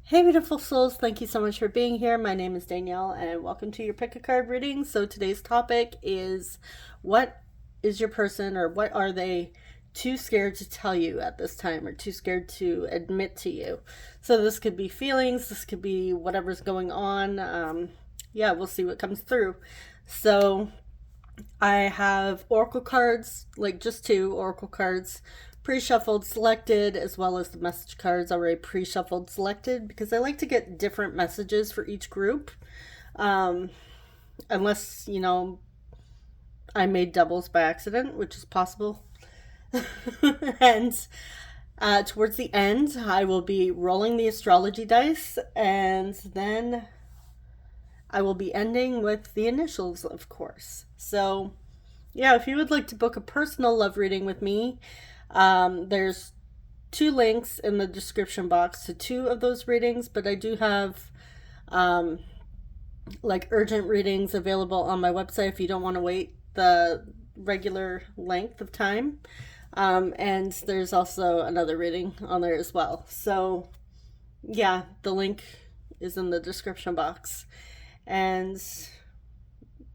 Hey, beautiful souls, thank you so much for being here. My name is Danielle, and welcome to your pick a card reading. So, today's topic is what is your person, or what are they too scared to tell you at this time, or too scared to admit to you? So, this could be feelings, this could be whatever's going on. Yeah, we'll see what comes through. So, I have oracle cards, like just two oracle cards, pre-shuffled selected, as well as the message cards already pre-shuffled selected, because I like to get different messages for each group. um, Unless I made doubles by accident, which is possible. And towards the end I will be rolling the astrology dice, and then I will be ending with the initials, of course. So yeah, if you would like to book a personal love reading with me, there's two links in the description box to two of those readings, but I do have like urgent readings available on my website if you don't want to wait the regular length of time. And there's also another reading on there as well. So yeah, the link is in the description box. And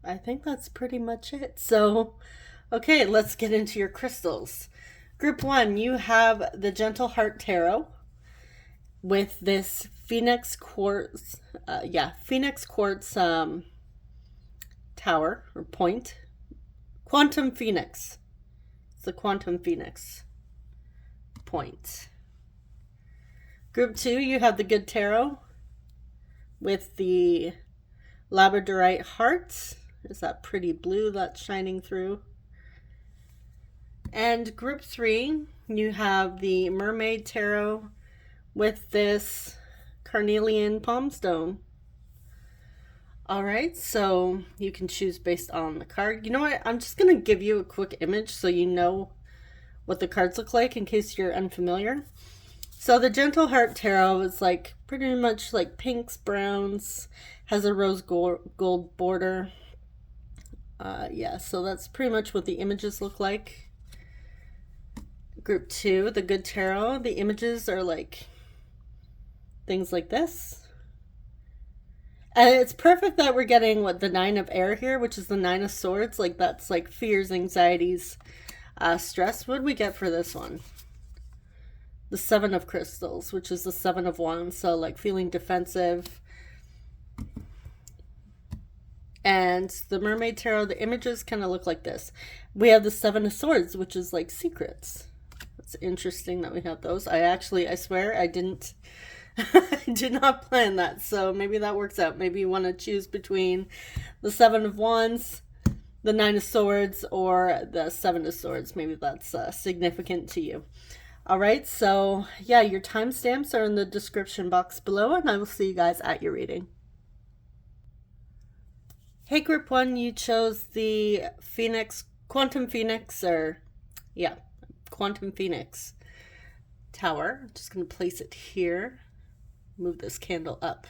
I think that's pretty much it. So, okay, let's get into your crystals. Group one, you have the Gentle Heart Tarot with this Phoenix Quartz, Phoenix Quartz tower or point. Quantum Phoenix. It's the Quantum Phoenix point. Group two, you have the Good Tarot with the Labradorite Heart. Is that pretty blue that's shining through? And group three, you have the Mermaid Tarot with this Carnelian Palm Stone. All right, so you can choose based on the card. You know what? I'm just going to give you a quick image so you know what the cards look like in case you're unfamiliar. So the Gentle Heart Tarot is like pretty much like pinks, browns, has a rose gold border. Yeah, so that's pretty much what the images look like. Group two, the Good Tarot, the images are like things like this. And it's perfect that we're getting what the Nine of Air here, which is the Nine of Swords. Like that's like fears, anxieties, stress. What do we get for this one? The Seven of Crystals, which is the Seven of Wands. So like feeling defensive. And the Mermaid Tarot, the images kind of look like this. We have the Seven of Swords, which is like secrets. It's interesting that we have those. I swear I didn't I did not plan that, so maybe that works out. Maybe you want to choose between the Seven of Wands, the Nine of Swords, or the Seven of Swords. Maybe that's significant to you. All right, so yeah, your timestamps are in the description box below, and I will see you guys at your reading. Hey, group one, you chose the Quantum Phoenix Tower. I'm just going to place it here. Move this candle up.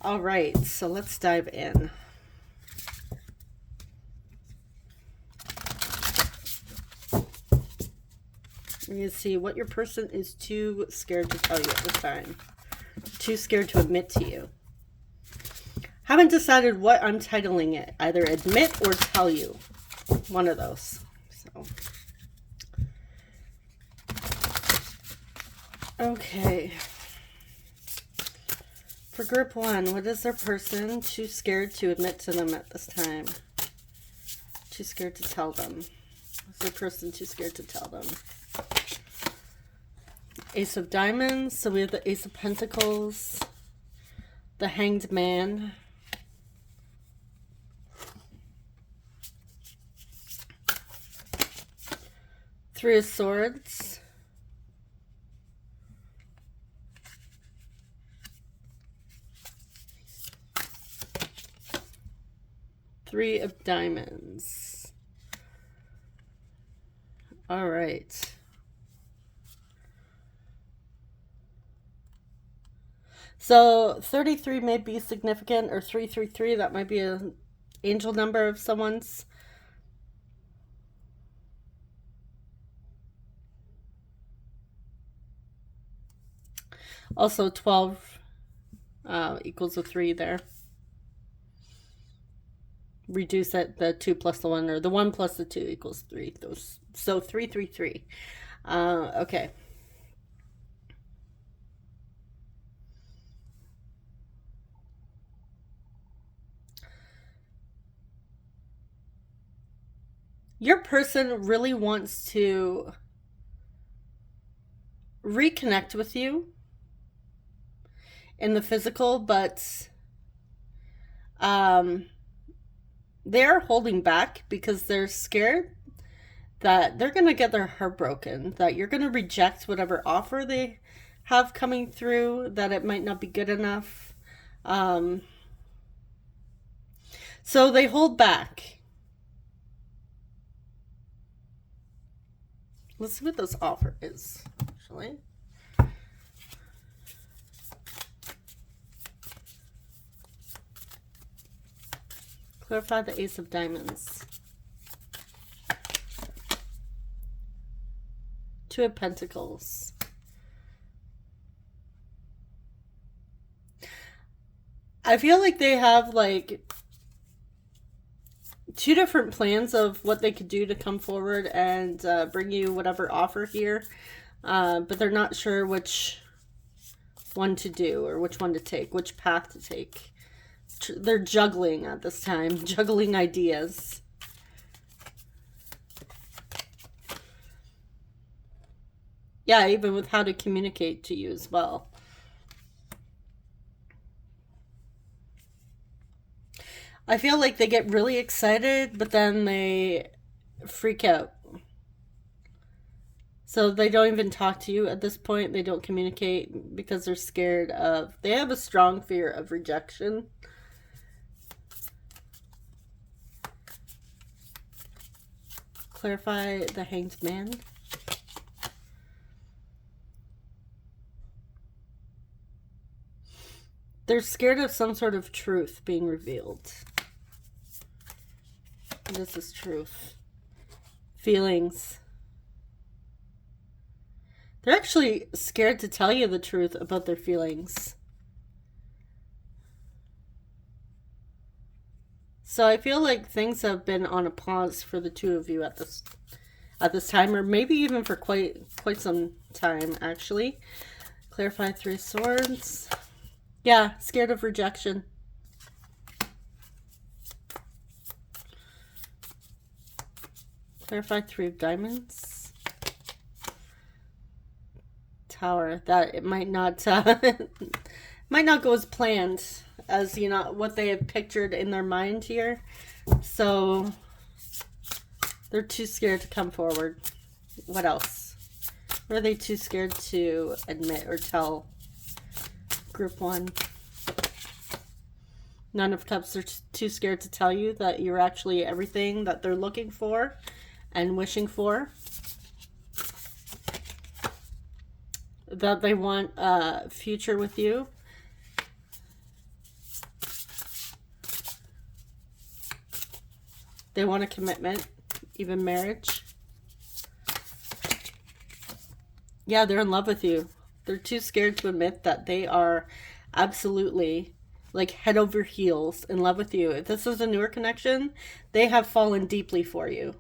All right, so let's dive in. We're going to see what your person is too scared to tell you at this time. Too scared to admit to you. Haven't decided what I'm titling it. Either admit or tell you. One of those. So. Okay. For group one, what is their person too scared to admit to them at this time? Too scared to tell them. Is their person too scared to tell them? Ace of Diamonds. So we have the Ace of Pentacles. The Hanged Man. Three of Swords. Three of Diamonds. All right. So 33 may be significant, or 333, that might be an angel number of someone's. Also 12 equals a 3 there. Reduce it, the 2 plus the 1, or the 1 plus the 2 equals 3. So 3, 3, 3. Okay. Your person really wants to reconnect with you in the physical, but they're holding back because they're scared that they're going to get their heart broken, that you're going to reject whatever offer they have coming through, that it might not be good enough. So they hold back. Let's see what this offer is, actually. Clarify the Ace of Diamonds. 2 of Pentacles. I feel like they have like 2 different plans of what they could do to come forward and bring you whatever offer here. But they're not sure which one to do or which one to take, which path to take. They're juggling at this time, juggling ideas. Yeah, even with how to communicate to you as well. I feel like they get really excited, but then they freak out. So they don't even talk to you at this point. They don't communicate because they're scared of... They have a strong fear of rejection. Clarify the Hanged Man. They're scared of some sort of truth being revealed. This is truth. Feelings. They're actually scared to tell you the truth about their feelings. So I feel like things have been on a pause for the 2 of you at this time, or maybe even for quite some time, actually. Clarify 3 of Swords. Yeah, scared of rejection. Clarify 3 of Diamonds. Tower. That it might not might not go as planned as, you know, what they have pictured in their mind here. So they're too scared to come forward. What else? What are they too scared to admit or tell? Group 1. Nine of Cups are too scared to tell you that you're actually everything that they're looking for and wishing for. That they want a future with you. They want a commitment, even marriage. Yeah, they're in love with you. They're too scared to admit that they are absolutely, like, head over heels in love with you. If this is a newer connection, they have fallen deeply for you.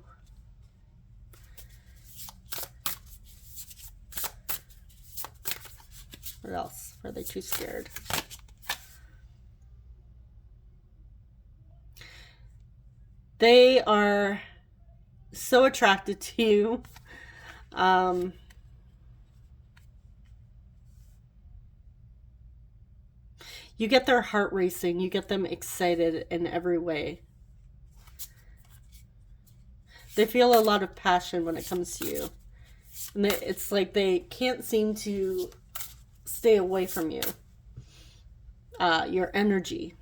What else? Are they too scared? They are so attracted to you. You get their heart racing. You get them excited in every way. They feel a lot of passion when it comes to you. And it's like they can't seem to stay away from you. Your energy.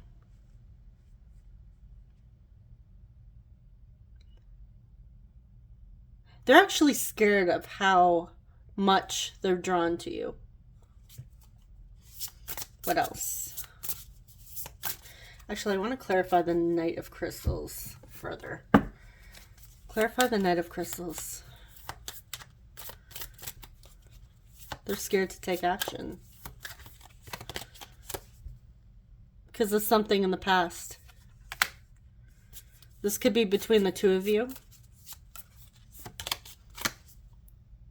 They're actually scared of how much they're drawn to you. What else? Actually, I want to clarify the Knight of Crystals further. Clarify the Knight of Crystals. They're scared to take action. because of something in the past. This could be between the two of you.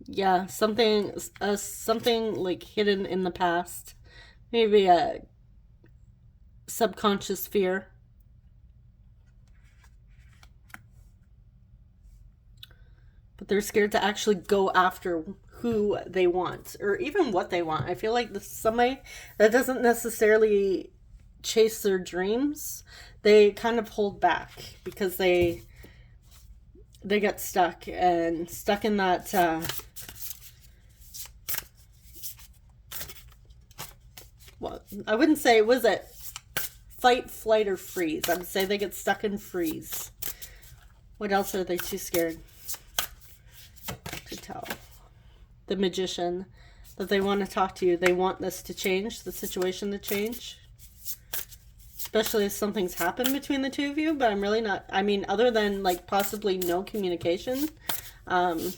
Yeah, something like hidden in the past. Maybe a subconscious fear. But they're scared to actually go after who they want or even what they want. I feel like this is somebody that doesn't necessarily chase their dreams. They kind of hold back because they get stuck in that well, I wouldn't say it was a fight, flight, or freeze. I would say they get stuck in freeze. What else are they too scared to tell? The Magician, that they want to talk to you. They want this to change, the situation to change. Especially if something's happened between the two of you, but I'm really not, I mean, other than like possibly no communication, I'm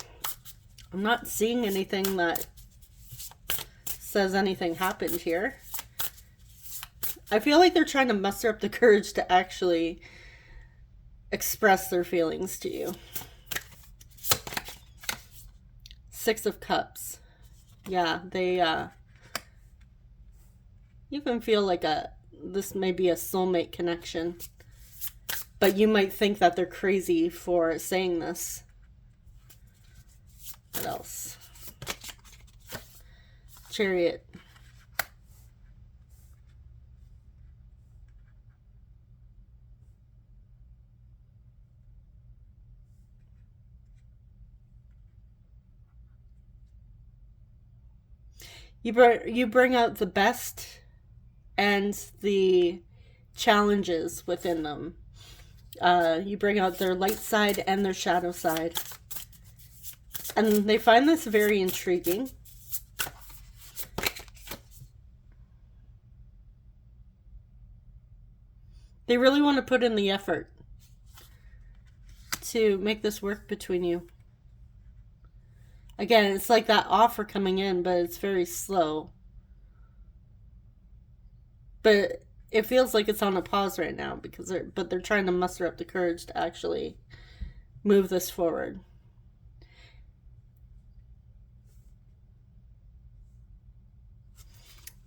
not seeing anything that says anything happened here. I feel like they're trying to muster up the courage to actually express their feelings to you. Six of Cups. Yeah, they even feel like this may be a soulmate connection. But you might think that they're crazy for saying this. What else? Chariot. You bring out the best and the challenges within them. You bring out their light side and their shadow side. And they find this very intriguing. They really want to put in the effort to make this work between you. Again, it's like that offer coming in, but it's very slow. But it feels like it's on a pause right now because they're trying to muster up the courage to actually move this forward.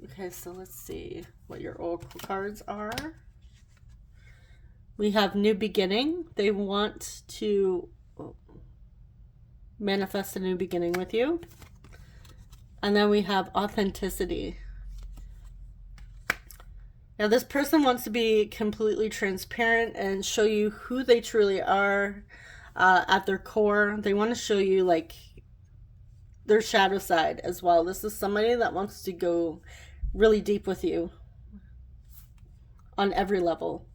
Okay, so let's see what your oracle cards are. We have New Beginning. They want to manifest a new beginning with you. And then we have Authenticity. Now this person wants to be completely transparent and show you who they truly are at their core. They want to show you like their shadow side as well. This is somebody that wants to go really deep with you on every level.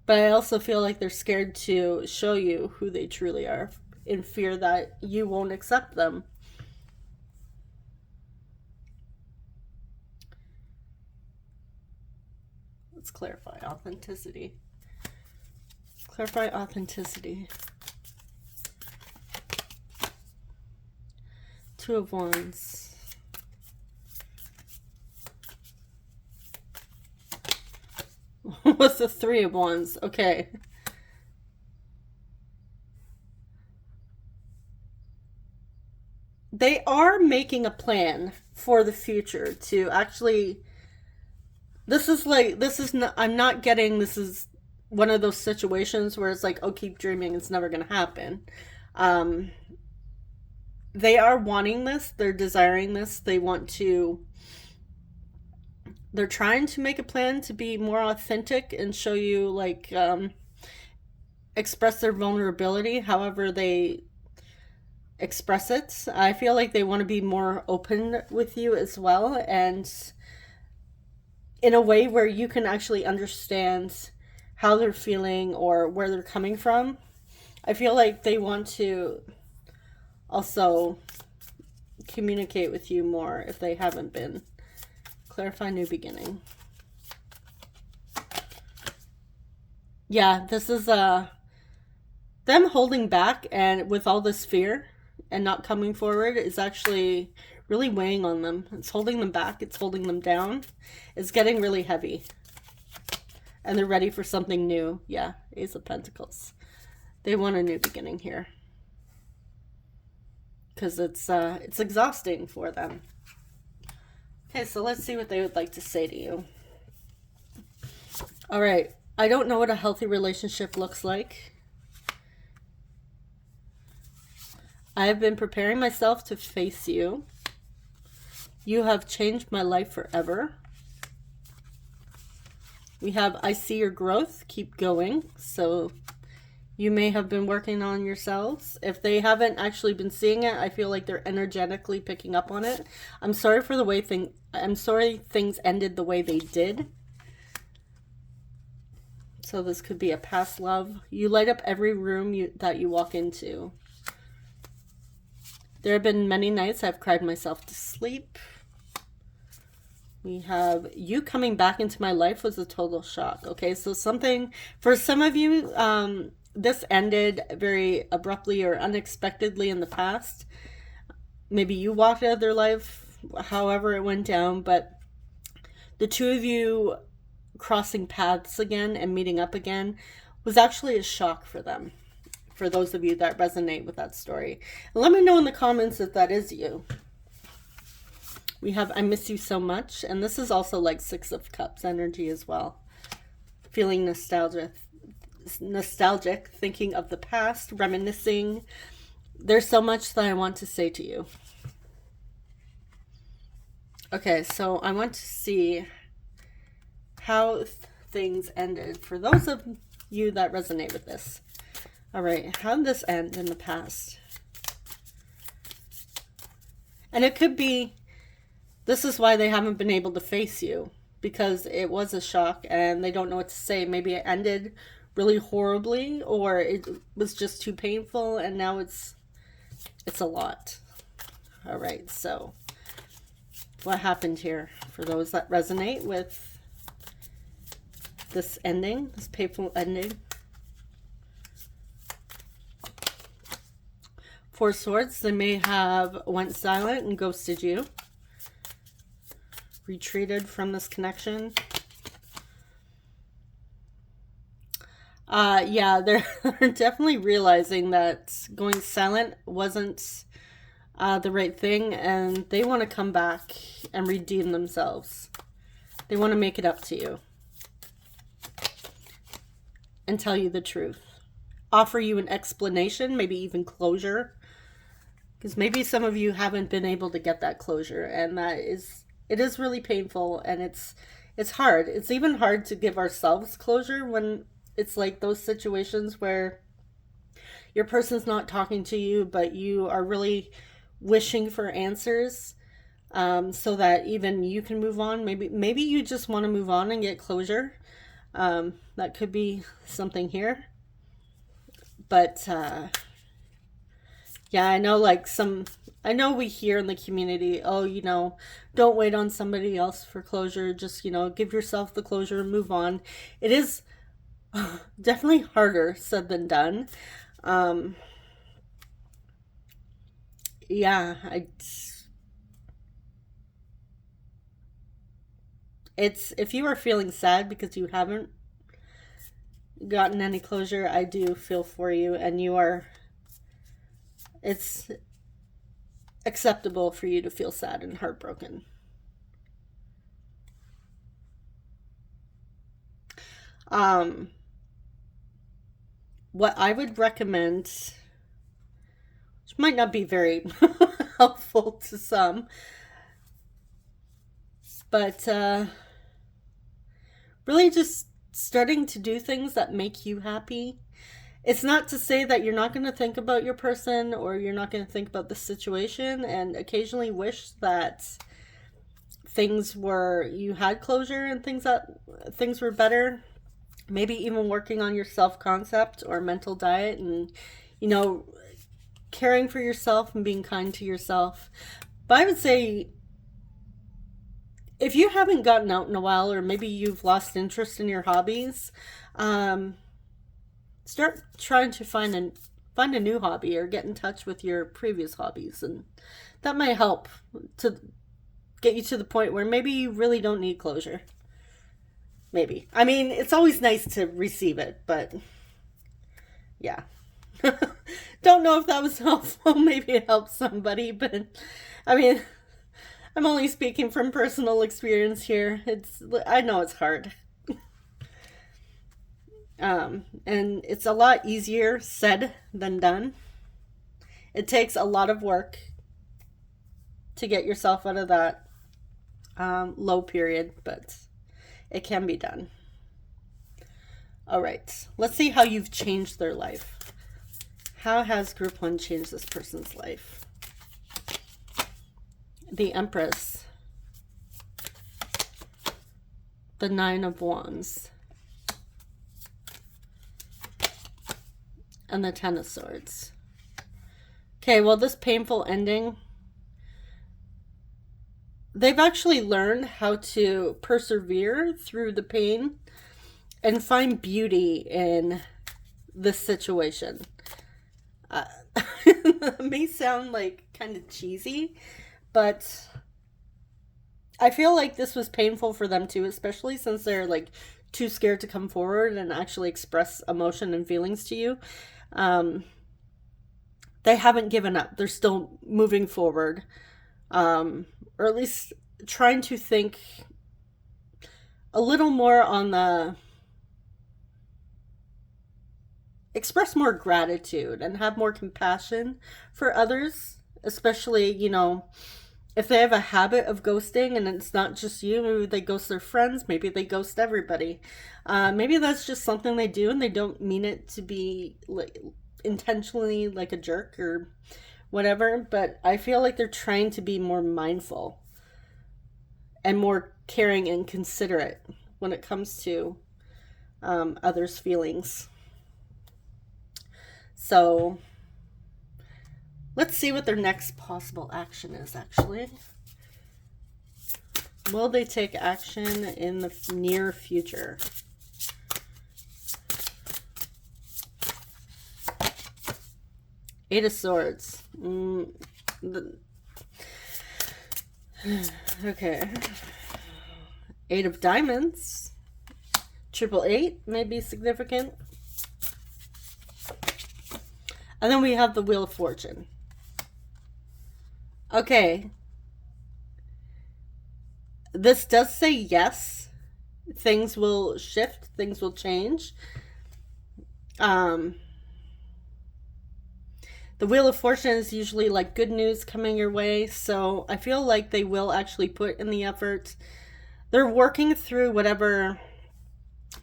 But I also feel like they're scared to show you who they truly are, in fear that you won't accept them. Let's clarify authenticity. Clarify authenticity. Two of Wands. What's the Three of Wands? Okay. They are making a plan for the future to actually, I'm not getting, this is one of those situations where it's like, oh, keep dreaming, it's never going to happen. They are wanting this, they're desiring this, they're trying to make a plan to be more authentic and show you, like, express their vulnerability, however they express it. I feel like they want to be more open with you as well, and in a way where you can actually understand how they're feeling or where they're coming from. I feel like they want to also communicate with you more if they haven't been. Clarify New Beginning. Yeah, this is them holding back, and with all this fear and not coming forward is actually really weighing on them. It's holding them back. It's holding them down. It's getting really heavy. And they're ready for something new. Yeah, Ace of Pentacles. They want a new beginning here. Because it's exhausting for them. Okay, so let's see what they would like to say to you. All right. I don't know what a healthy relationship looks like. I have been preparing myself to face you. You have changed my life forever. We have, I see your growth. Keep going. So you may have been working on yourselves. If they haven't actually been seeing it, I feel like they're energetically picking up on it. I'm sorry for the way things ended the way they did. So this could be a past love. You light up every room that you walk into. There have been many nights I've cried myself to sleep. We have you coming back into my life was a total shock. Okay, so something, for some of you, this ended very abruptly or unexpectedly in the past. Maybe you walked out of their life, however it went down, but the two of you crossing paths again and meeting up again was actually a shock for them. For those of you that resonate with that story. And let me know in the comments if that is you. We have I miss you so much. And this is also like Six of Cups energy as well. Feeling nostalgic, thinking of the past, reminiscing. There's so much that I want to say to you. Okay, so I want to see how things ended for those of you that resonate with this. All right, how did this end in the past? And it could be, this is why they haven't been able to face you, because it was a shock and they don't know what to say. Maybe it ended really horribly, or it was just too painful, and now it's a lot. All right, so what happened here for those that resonate with this ending, this painful ending? Four Swords, they may have went silent and ghosted you. Retreated from this connection. Yeah, they're definitely realizing that going silent wasn't the right thing, and they want to come back and redeem themselves. They want to make it up to you and tell you the truth. Offer you an explanation, maybe even closure. Because maybe some of you haven't been able to get that closure, and it is really painful, and it's hard. It's even hard to give ourselves closure when it's like those situations where your person's not talking to you, but you are really wishing for answers, so that even you can move on. Maybe you just want to move on and get closure. That could be something here. But yeah, I know I know we hear in the community, oh, don't wait on somebody else for closure. Just, give yourself the closure and move on. It is definitely harder said than done. Yeah, if you are feeling sad because you haven't gotten any closure, I do feel for you, and it's acceptable for you to feel sad and heartbroken. What I would recommend, which might not be very helpful to some, but really just starting to do things that make you happy. It's not to say that you're not going to think about your person, or you're not going to think about the situation, and occasionally wish that you had closure and things were better. Maybe even working on your self-concept or mental diet, and caring for yourself and being kind to yourself. But I would say, if you haven't gotten out in a while, or maybe you've lost interest in your hobbies, start trying to find a new hobby, or get in touch with your previous hobbies, and that might help to get you to the point where maybe you really don't need closure. Maybe. I mean, it's always nice to receive it, but yeah. Don't know if that was helpful. Maybe it helped somebody, but I mean, I'm only speaking from personal experience here. I know it's hard. And it's a lot easier said than done. It takes a lot of work to get yourself out of that low period, but it can be done. All right, let's see how you've changed their life. How has group 1 changed this person's life? The Empress. The 9 of Wands. And the 10 of Swords. Okay, well, this painful ending, they've actually learned how to persevere through the pain and find beauty in this situation. It may sound like kind of cheesy, but I feel like this was painful for them too, especially since they're like too scared to come forward and actually express emotion and feelings to you. They haven't given up. They're still moving forward, or at least trying to think a little more on the express more gratitude and have more compassion for others, especially, you know, if they have a habit of ghosting and it's not just you, maybe they ghost their friends, maybe they ghost everybody. Maybe that's just something they do and they don't mean it to be like intentionally like a jerk or whatever, but I feel like they're trying to be more mindful and more caring and considerate when it comes to others' feelings. So let's see what their next possible action is, actually. Will they take action in the near future? Eight of Swords. Okay. Eight of Diamonds. 888 may be significant. And then we have the Wheel of Fortune. Okay. This does say yes. Things will shift. Things will change. The Wheel of Fortune is usually like good news coming your way. So I feel like they will actually put in the effort. They're working through whatever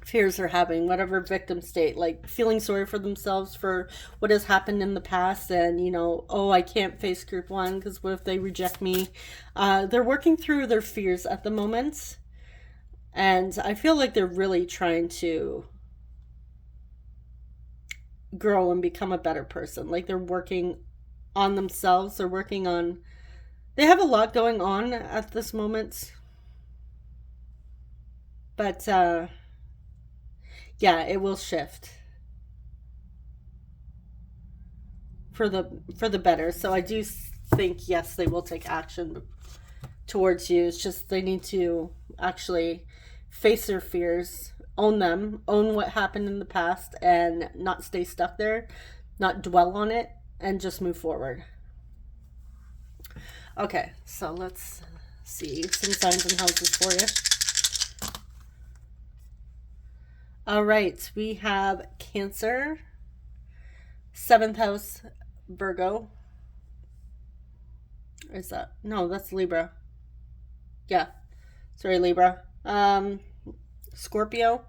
fears they're having, whatever victim state, like feeling sorry for themselves for what has happened in the past, and you know, oh, I can't face group 1 because what if they reject me? They're working through their fears at the moment, and I feel like they're really trying to grow and become a better person. Like they're working on themselves. They're working on, they have a lot going on at this moment, but yeah, it will shift for the better. So I do think, yes, they will take action towards you. It's just they need to actually face their fears, own them, own what happened in the past, and not stay stuck there, not dwell on it, and just move forward. Okay, so let's see some signs and houses for you. All right, we have Cancer, 7th house, Virgo. Is that? No, that's Libra. Yeah, sorry, Libra. Scorpio.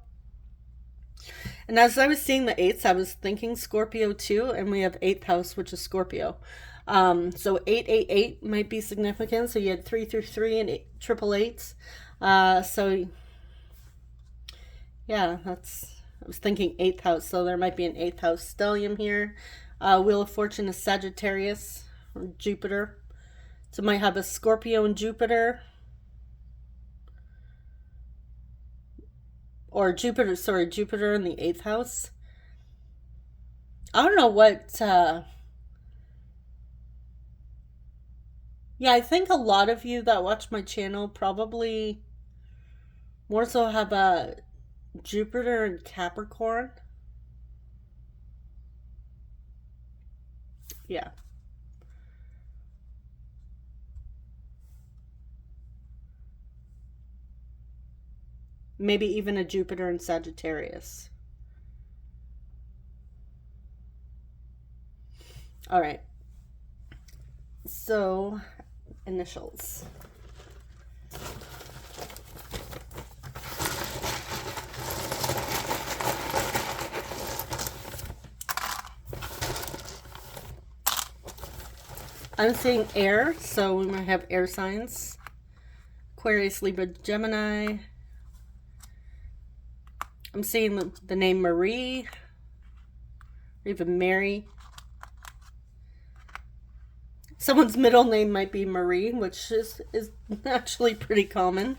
And as I was seeing the 8s, I was thinking Scorpio too, and we have 8th house, which is Scorpio. So 888 might be significant. So you had 333 and 888. So yeah, I was thinking 8th house, so there might be an 8th house stellium here. Wheel of Fortune is Sagittarius or Jupiter. So might have a Scorpio and Jupiter. Or Jupiter in the 8th house. I don't know what, yeah, I think a lot of you that watch my channel probably more so have a Jupiter in Capricorn. Yeah. Maybe even a Jupiter in Sagittarius. All right. So, initials. I'm seeing air, so we might have air signs. Aquarius, Libra, Gemini. I'm seeing the name Marie, or even Mary. Someone's middle name might be Marie, which is actually pretty common.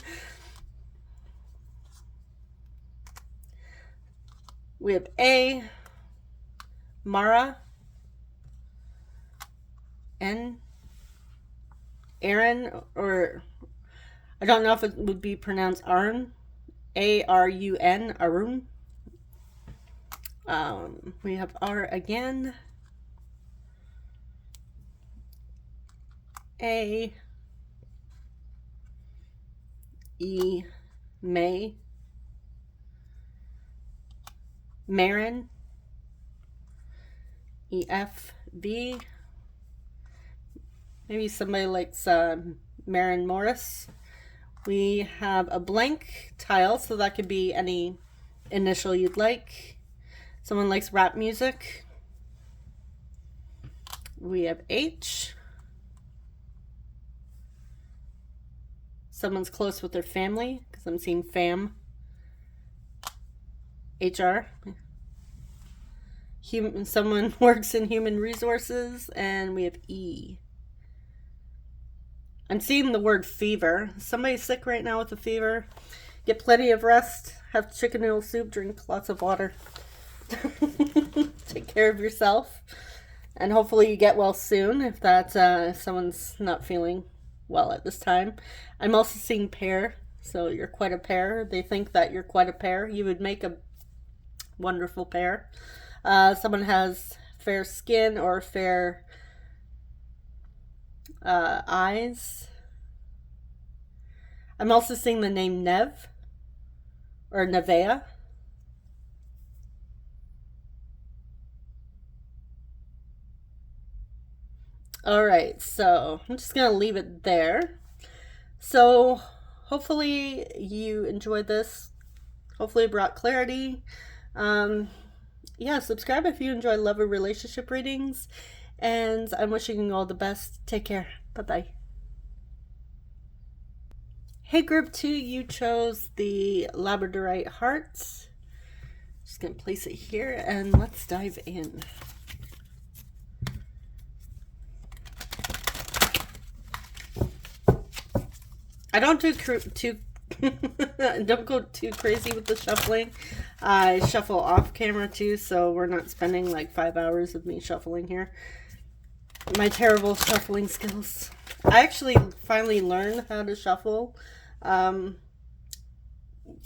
We have A, Mara, N, Aaron, or I don't know if it would be pronounced Arun, Arun, Arun. We have R again, A, E, May, Marin, EF, V. Maybe somebody likes Marin Morris. We have a blank tile, so that could be any initial you'd like. Someone likes rap music. We have H. Someone's close with their family, because I'm seeing fam. HR. Someone works in human resources, and we have E. I'm seeing the word fever. Somebody's sick right now with a fever. Get plenty of rest. Have chicken noodle soup. Drink lots of water. Take care of yourself. And hopefully you get well soon if that's someone's not feeling well at this time. I'm also seeing pair. So you're quite a pair. They think that you're quite a pair. You would make a wonderful pair. Someone has fair skin or fair eyes. I'm also seeing the name Nev or Nevea. All right, so I'm just gonna leave it there. So hopefully you enjoyed this. Hopefully it brought clarity. Yeah, subscribe if you enjoy love or relationship readings. And I'm wishing you all the best. Take care. Bye-bye. Hey, group 2, you chose the Labradorite heart. Just going to place it here and let's dive in. I don't do don't go too crazy with the shuffling. I shuffle off camera too, so we're not spending like 5 hours of me shuffling here. My terrible shuffling skills. I actually finally learned how to shuffle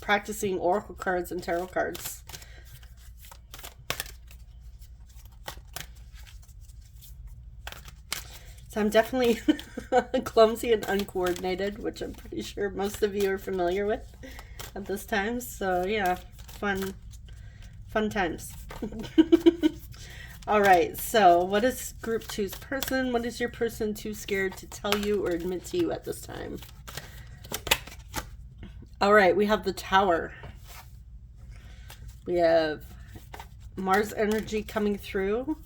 practicing oracle cards and tarot cards. So I'm definitely clumsy and uncoordinated, which I'm pretty sure most of you are familiar with at this time. So yeah, fun times. All right, so what is group 2's person? What is your person too scared to tell you or admit to you at this time? All right, we have the Tower. We have Mars energy coming through,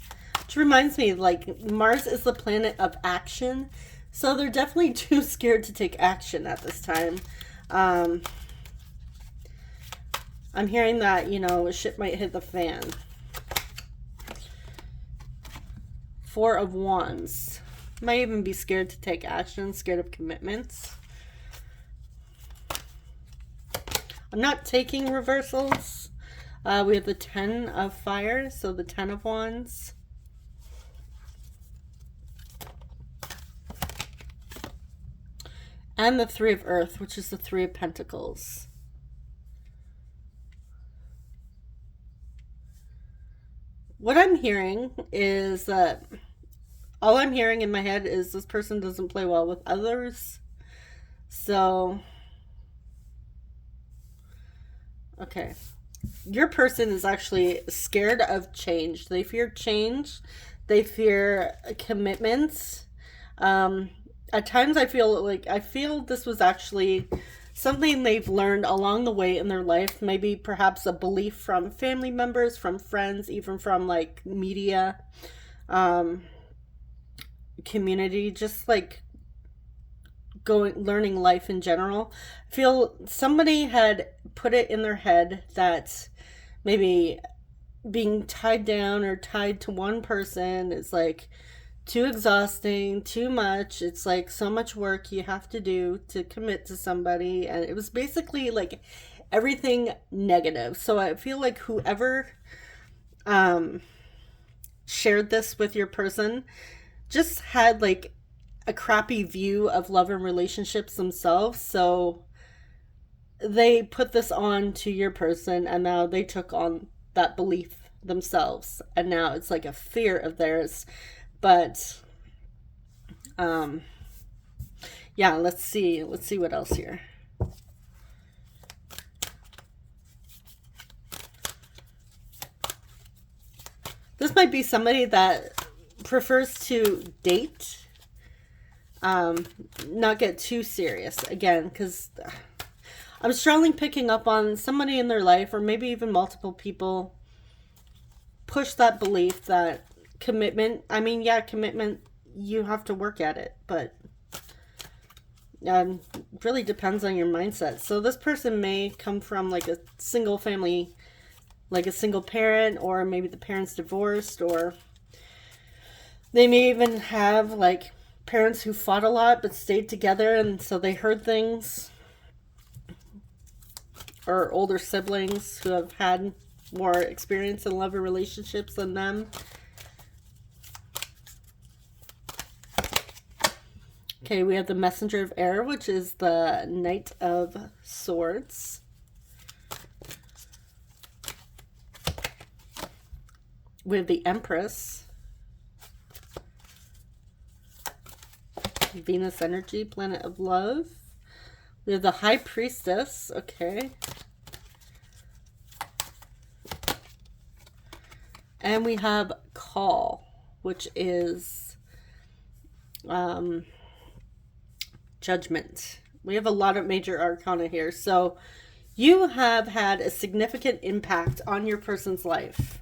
which reminds me, like, Mars is the planet of action, so they're definitely too scared to take action at this time. I'm hearing that, you know, shit might hit the fan. Four of Wands. Might even be scared to take action, scared of commitments. I'm not taking reversals. We have the 10 of Fire, so the 10 of Wands. And the 3 of Earth, which is the 3 of Pentacles. What I'm hearing is that all I'm hearing in my head is this person doesn't play well with others. So, okay. Your person is actually scared of change. They fear change. They fear commitments. Um, at times I feel this was actually something they've learned along the way in their life. Maybe perhaps a belief from family members, from friends, even from like media, um, community, just like learning life in general. I feel somebody had put it in their head that maybe being tied down or tied to one person is like too exhausting, too much. It's like so much work you have to do to commit to somebody. And it was basically like everything negative. So I feel like whoever um, shared this with your person just had like a crappy view of love and relationships themselves. So they put this on to your person and now they took on that belief themselves. And now it's like a fear of theirs. But yeah, let's see what else here. This might be somebody that prefers to date, not get too serious again, because I'm strongly picking up on somebody in their life, or maybe even multiple people, push that belief that commitment, I mean, yeah, commitment, you have to work at it, but really depends on your mindset. So this person may come from like a single family, like a single parent, or maybe the parents divorced, or they may even have like parents who fought a lot but stayed together, and so they heard things, or older siblings who have had more experience in love and relationships than them. Okay, we have the Messenger of Air, which is the Knight of Swords. We have the Empress. Venus energy, planet of love. We have the High Priestess. Okay. And we have Call, which is Judgment. We have a lot of major arcana here. So you have had a significant impact on your person's life.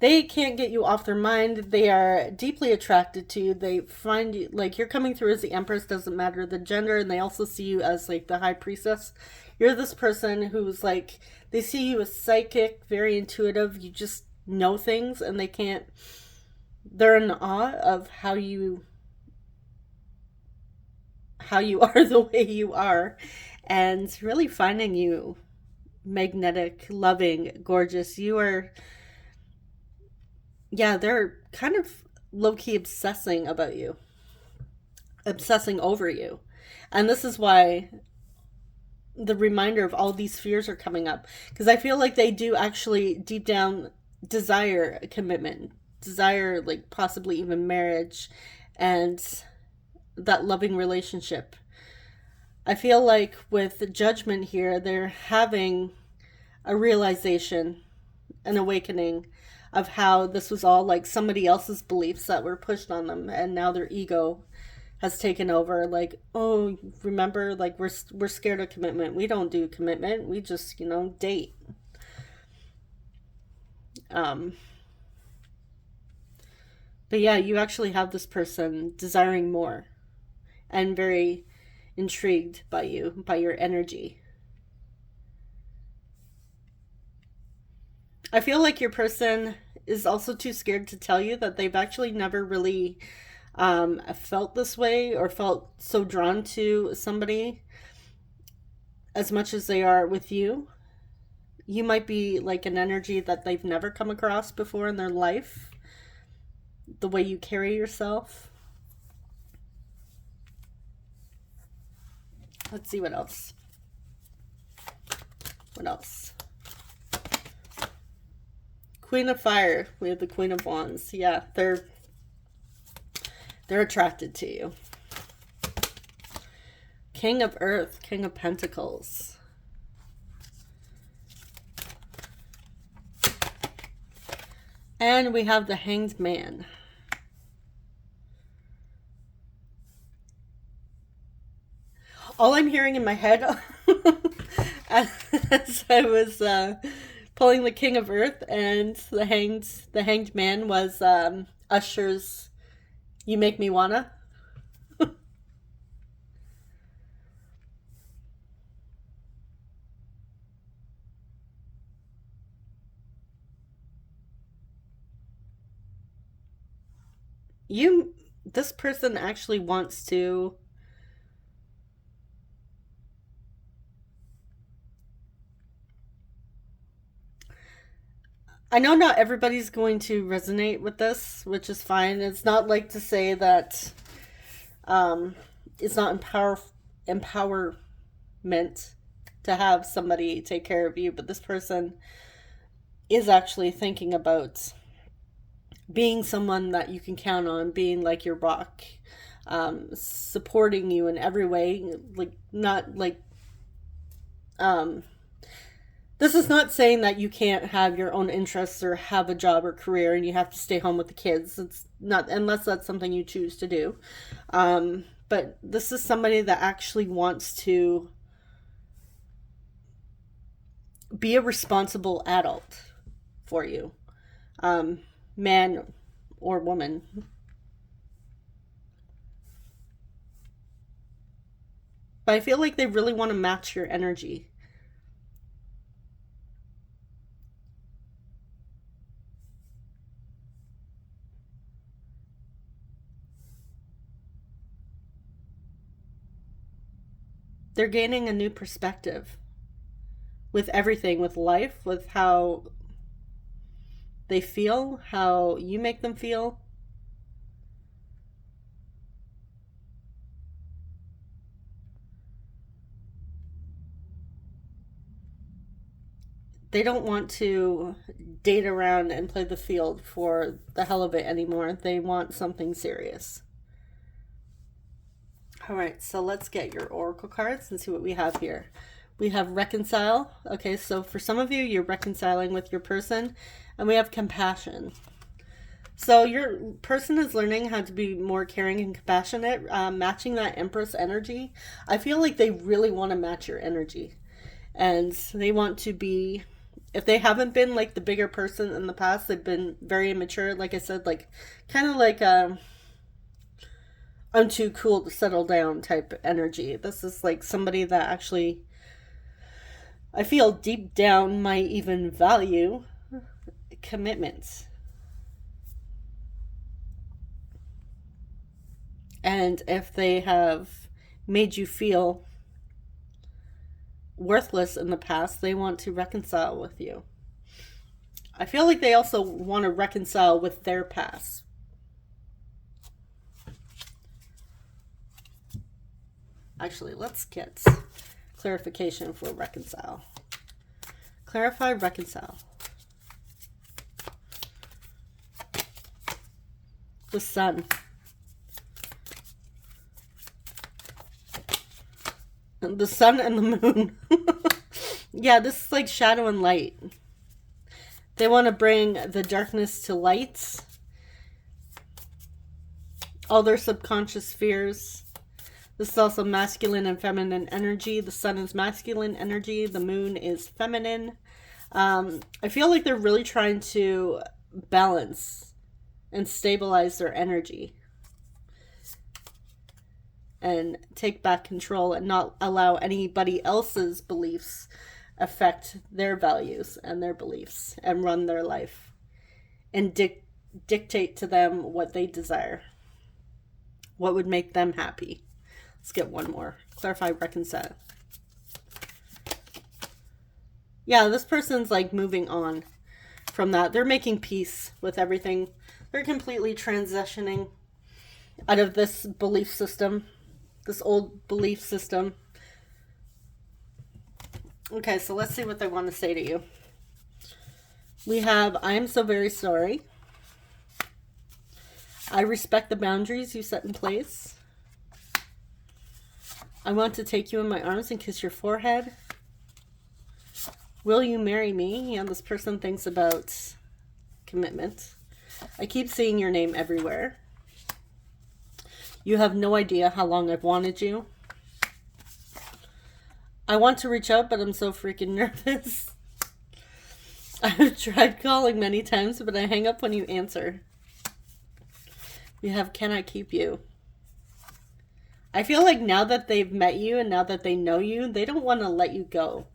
They can't get you off their mind. They are deeply attracted to you. They find you, like, you're coming through as the Empress, doesn't matter the gender, and they also see you as like the High Priestess. You're this person who's like, they see you as psychic, very intuitive. You just know things, and they're in awe of how you are the way you are, and really finding you magnetic, loving, gorgeous. You are, yeah, they're kind of low-key obsessing about you, obsessing over you. And this is why the reminder of all these fears are coming up, because I feel like they do actually deep down desire a commitment, desire like possibly even marriage, and that loving relationship. I feel like with Judgment here, they're having a realization, an awakening of how this was all like somebody else's beliefs that were pushed on them, and now their ego has taken over. Like, oh, remember, like we're scared of commitment. We don't do commitment. We just, date. But yeah, you actually have this person desiring more and very intrigued by you, by your energy. I feel like your person is also too scared to tell you that they've actually never really felt this way or felt so drawn to somebody as much as they are with you. You might be like an energy that they've never come across before in their life. The way you carry yourself. Let's see what else. What else? Queen of Fire. We have the Queen of Wands. Yeah, they're attracted to you. King of Earth, King of Pentacles. And we have the Hanged Man. All I'm hearing in my head as I was pulling the King of Earth and the Hanged Man was Usher's "You Make Me Wanna." This person actually wants to I know not everybody's going to resonate with this, which is fine. It's not like to say that it's not empowerment to have somebody take care of you, but this person is actually thinking about being someone that you can count on, being like your rock, supporting you in every way, like not like this is not saying that you can't have your own interests or have a job or career and you have to stay home with the kids. It's not, unless that's something you choose to do. But this is somebody that actually wants to be a responsible adult for you. Man or woman. But I feel like they really want to match your energy. They're gaining a new perspective with everything, with life, with how they feel, how you make them feel. They don't want to date around and play the field for the hell of it anymore. They want something serious. All right, so let's get your oracle cards and see what we have here. We have reconcile. Okay, so for some of you, you're reconciling with your person. And we have compassion. So your person is learning how to be more caring and compassionate, matching that Empress energy. I feel like they really want to match your energy. And they want to be, if they haven't been like the bigger person in the past, they've been very immature. Like I said, like kind of like I'm too cool to settle down type energy. This is like somebody that actually, I feel deep down, might even value commitments. And if they have made you feel worthless in the past, they want to reconcile with you. I feel like they also want to reconcile with their past. Actually, let's get clarification for reconcile. Clarify, reconcile. The Sun. The Sun and the Moon. Yeah, this is like shadow and light. They want to bring the darkness to light. All their subconscious fears. This is also masculine and feminine energy. The Sun is masculine energy. The Moon is feminine. I feel like they're really trying to balance and stabilize their energy. And take back control and not allow anybody else's beliefs affect their values and their beliefs and run their life. And dictate to them what they desire. What would make them happy. Let's get one more. Clarify, reconcile. Yeah, this person's like moving on from that. They're making peace with everything. They're completely transitioning out of this belief system. This old belief system. Okay, so let's see what they want to say to you. We have, I am so very sorry. I respect the boundaries you set in place. I want to take you in my arms and kiss your forehead. Will you marry me? Yeah, this person thinks about commitment. I keep seeing your name everywhere. You have no idea how long I've wanted you. I want to reach out, but I'm so freaking nervous. I've tried calling many times, but I hang up when you answer. You have, can I keep you? I feel like now that they've met you and now that they know you, they don't want to let you go.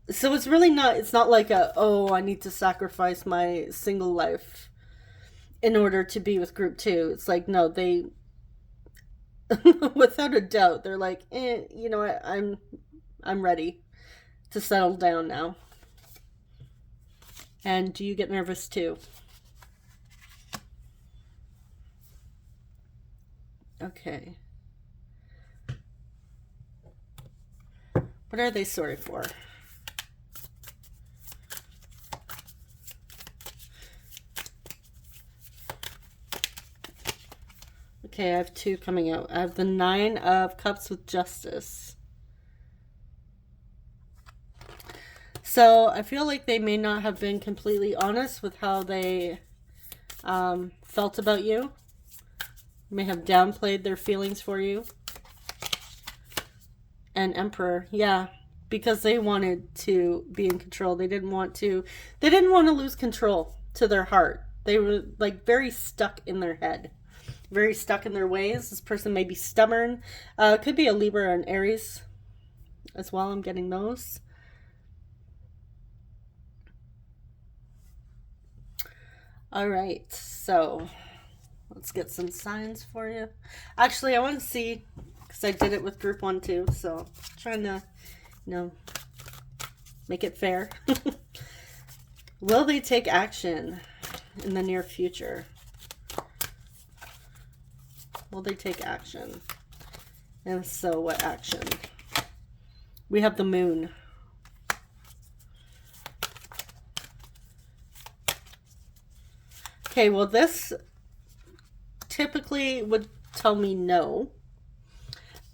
So it's really not, it's not like a, oh, I need to sacrifice my single life in order to be with group 2. It's like, no, they, without a doubt, they're like, you know what, I'm ready to settle down now. And do you get nervous too? Okay. What are they sorry for? Okay, I have 2 coming out. I have the 9 of Cups with Justice. So I feel like they may not have been completely honest with how they felt about you. May have downplayed their feelings for you. And Emperor, yeah, because they wanted to be in control. They didn't want to lose control to their heart. They were like very stuck in their head, very stuck in their ways. This person may be stubborn. Could be a Libra or an Aries as well. I'm getting those. All right, so let's get some signs for you. Actually, I want to see, because I did it with group 1 too, so trying to, you know, make it fair. Will they take action in the near future? Will they take action? And so what action? We have the Moon. Okay, well, this typically would tell me no,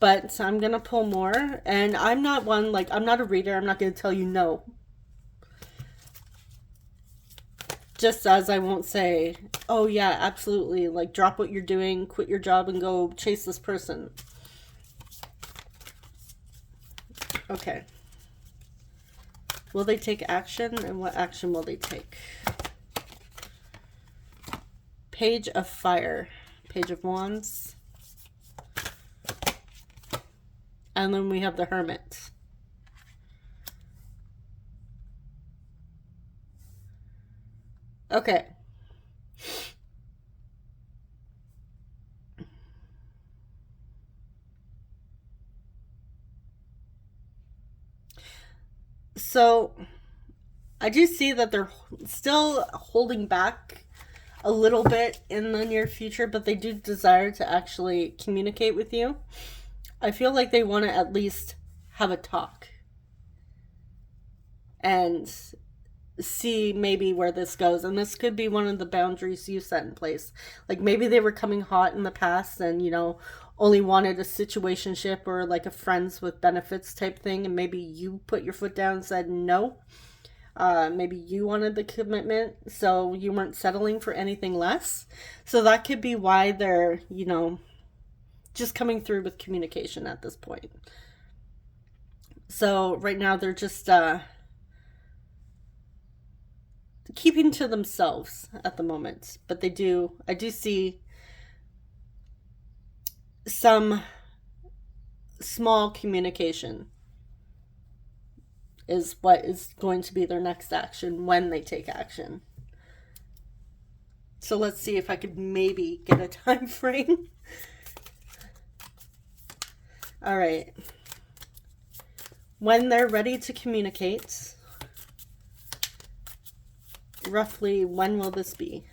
but I'm going to pull more, and I'm not one, like, I'm not a reader. I'm not going to tell you no. Just as I won't say, oh yeah, absolutely, like, drop what you're doing, quit your job, and go chase this person. Okay. Will they take action, and what action will they take? Page of Fire, Page of Wands, and then we have the Hermit. Okay. So I do see that they're still holding back a little bit in the near future, but they do desire to actually communicate with you. I feel like they want to at least have a talk and see maybe where this goes. And this could be one of the boundaries you set in place. Like maybe they were coming hot in the past and, you know, only wanted a situationship or like a friends with benefits type thing, and maybe you put your foot down and said no. Maybe you wanted the commitment, so you weren't settling for anything less. So that could be why they're, you know, just coming through with communication at this point. So right now they're just keeping to themselves at the moment. But I do see some small communication is what is going to be their next action when they take action. So let's see if I could maybe get a time frame. All right. When they're ready to communicate, roughly when will this be?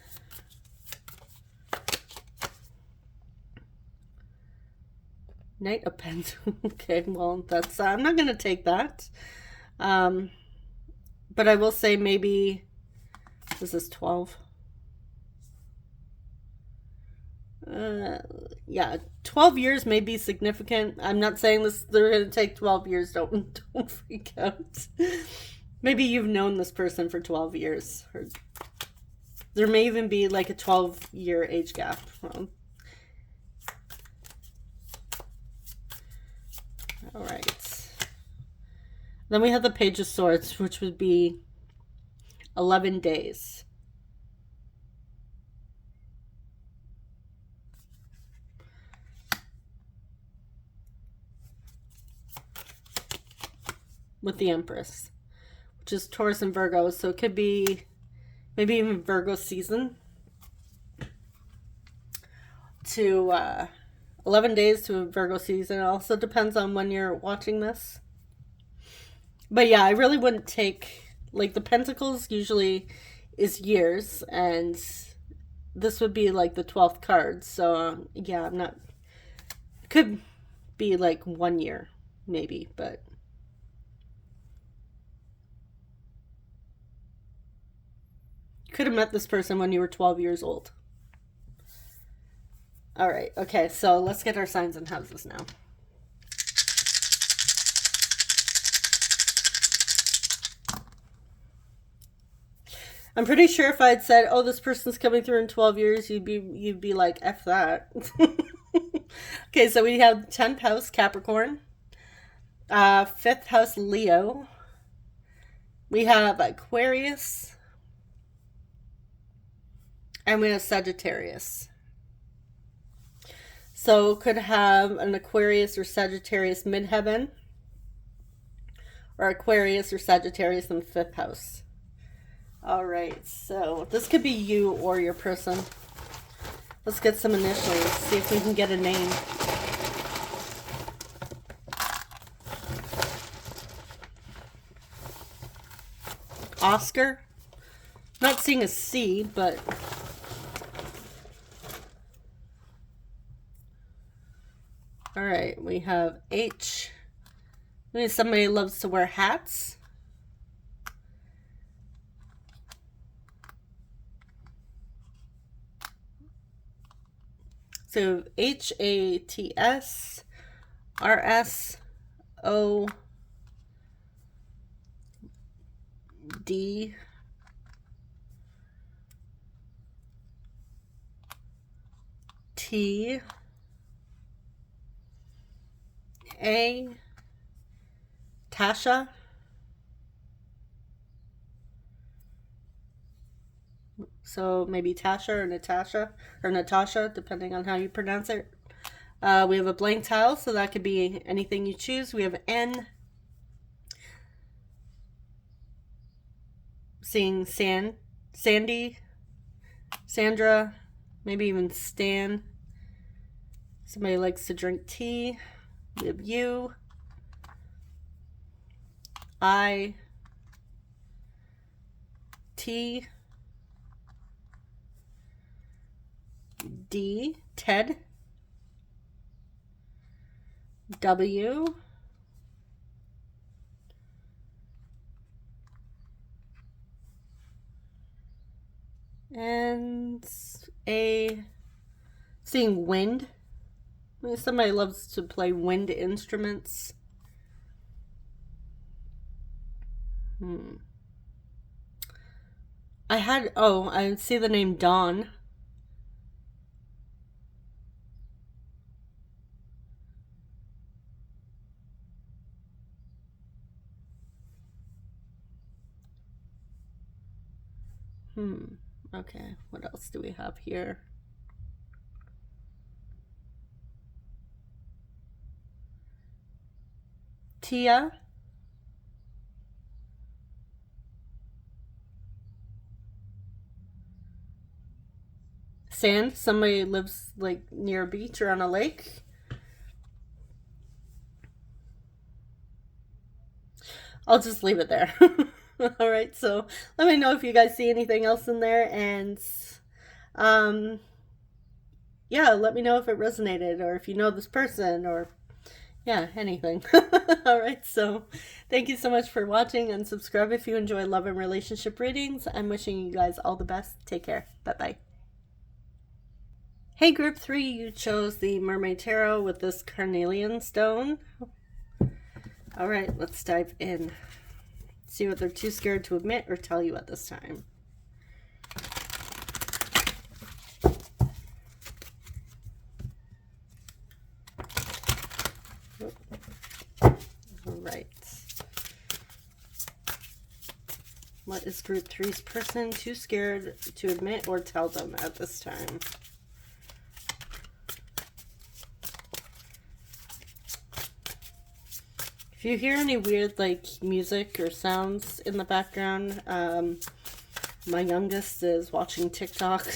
Knight of Pentacles. Okay, well, that's I'm not going to take that. But But I will say maybe, this is 12. Yeah, 12 years may be significant. I'm not saying this, they're going to take 12 years. Don't freak out. Maybe you've known this person for 12 years. Or there may even be like a 12-year age gap. All right. Then we have the Page of Swords, which would be 11 days. With the Empress, which is Taurus and Virgo. So it could be maybe even Virgo season. To 11 days to a Virgo season. It also depends on when you're watching this. But yeah, I really wouldn't take, like, the Pentacles usually is years, and this would be like the 12th card. So yeah, I'm not, could be like 1 year maybe, but could have met this person when you were 12 years old. All right, okay, so let's get our signs and houses now. I'm pretty sure if I'd said, oh, this person's coming through in 12 years, you'd be like, F that. Okay, so we have 10th house Capricorn, 5th house Leo. We have Aquarius, and we have Sagittarius. So could have an Aquarius or Sagittarius midheaven, or Aquarius or Sagittarius in the 5th house. All right, so this could be you or your person. Let's get some initials, see if we can get a name. Oscar. Not seeing a C, but all right, we have H. Maybe somebody loves to wear hats. So HATS, RSOD, T, A, Tasha, so maybe Tasha or Natasha, depending on how you pronounce it. We have a blank tile, so that could be anything you choose. We have N, seeing Sandy, Sandra, maybe even Stan. Somebody likes to drink tea. We have U, I, T, D, Ted, W, and A, seeing wind. Maybe somebody loves to play wind instruments. I see the name Dawn. Okay, what else do we have here? Tia. Sand. Somebody lives like near a beach or on a lake. I'll just leave it there. All right, so let me know if you guys see anything else in there, and yeah, let me know if it resonated, or if you know this person, or Yeah, anything. All right, so thank you so much for watching, and subscribe if you enjoy love and relationship readings. I'm wishing you guys all the best. Take care. Bye-bye. Hey, group 3, you chose the Mermaid Tarot with this carnelian stone. All right, let's dive in. See what they're too scared to admit or tell you at this time. All right. What is group 3's person too scared to admit or tell them at this time? If you hear any weird like music or sounds in the background, my youngest is watching TikTok.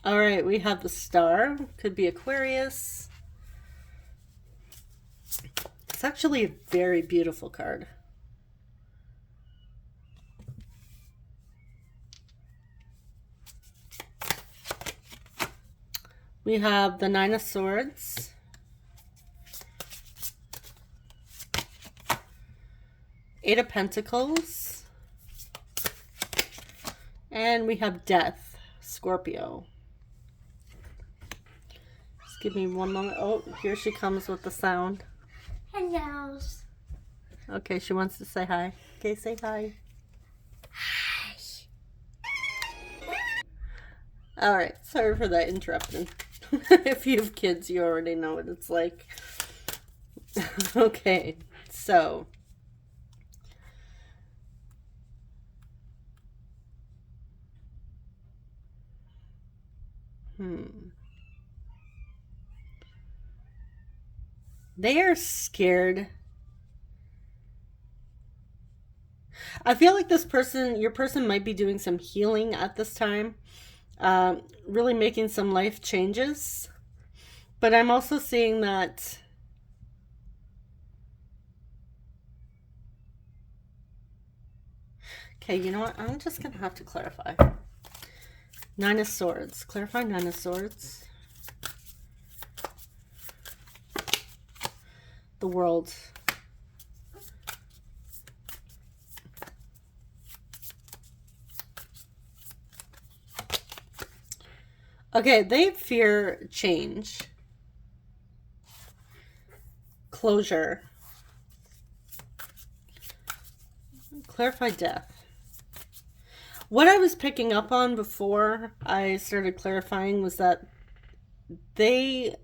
All right, we have the Star. Could be Aquarius. It's actually a very beautiful card. We have the Nine of Swords. Eight of Pentacles. And we have Death, Scorpio. Just give me one moment. Oh, here she comes with the sound. Hello. Okay, she wants to say hi. Okay, say hi. Hi. All right, sorry for that interruption. If you have kids, you already know what it's like. Okay, so they are scared. I feel like this person, your person might be doing some healing at this time. Really making some life changes. But I'm also seeing that okay, you know what? I'm just going to have to clarify. Nine of Swords. Clarify Nine of Swords. The World. Okay, they fear change. Closure. Clarify Death. What I was picking up on before I started clarifying was that they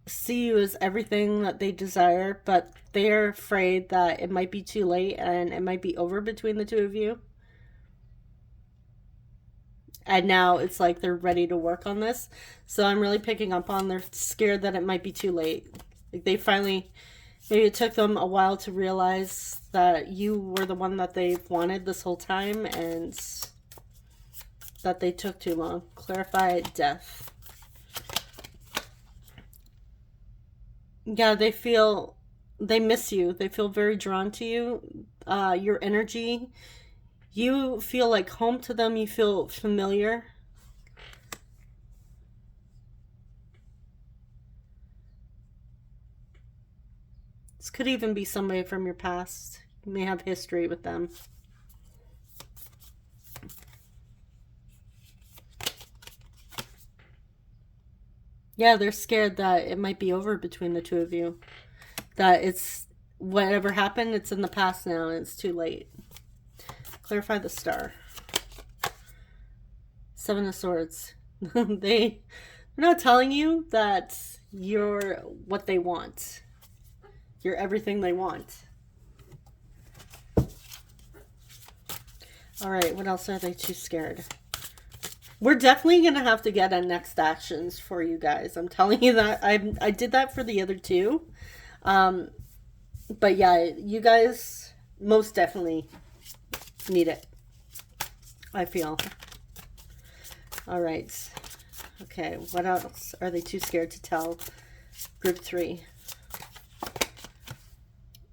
see you as everything that they desire, but they're afraid that it might be too late and it might be over between the two of you. And now it's like they're ready to work on this. So I'm really picking up on they're scared that it might be too late. Like they finally, maybe it took them a while to realize that you were the one that they've wanted this whole time and that they took too long. Clarify Death. Yeah, they feel, they miss you. They feel very drawn to you. Your energy. You feel like home to them. You feel familiar. This could even be somebody from your past. You may have history with them. Yeah, they're scared that it might be over between the two of you. That it's, whatever happened, it's in the past now and it's too late. Clarify the Star. Seven of Swords. They're not telling you that you're what they want. You're everything they want. All right, what else are they too scared? We're definitely going to have to get on next actions for you guys. I'm telling you that. I did that for the other two. But yeah, you guys most definitely need it, I feel. All right. Okay, what else are they too scared to tell? Group 3.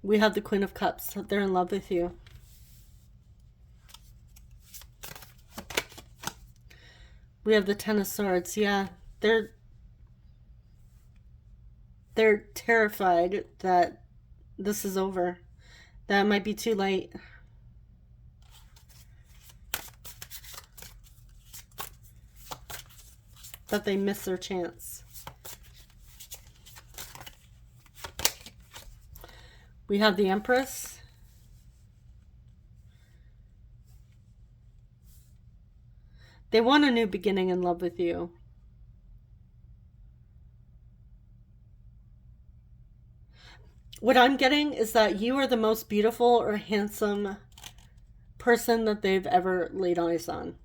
We have the Queen of Cups. They're in love with you. We have the Ten of Swords. Yeah, they're terrified that this is over. That it might be too late. That they miss their chance. We have the Empress. They want a new beginning in love with you. What I'm getting is that you are the most beautiful or handsome person that they've ever laid eyes on.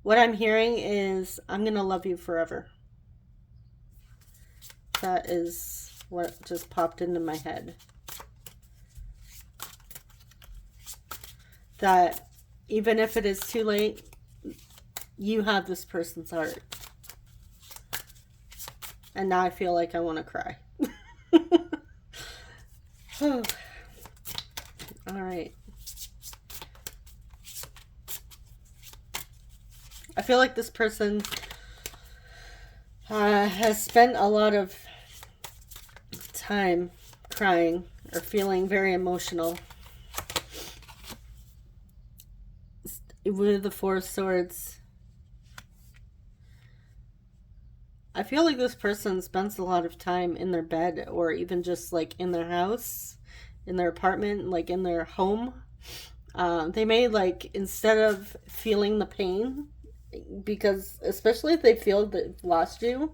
What I'm hearing is, I'm going to love you forever. That is what just popped into my head. That even if it is too late, you have this person's heart. And now I feel like I want to cry. All right. I feel like this person has spent a lot of time crying or feeling very emotional. With the Four of Swords, I feel like this person spends a lot of time in their bed, or even just like in their house, in their apartment, like in their home. They may, like, instead of feeling the pain, because especially if they feel that they've lost you,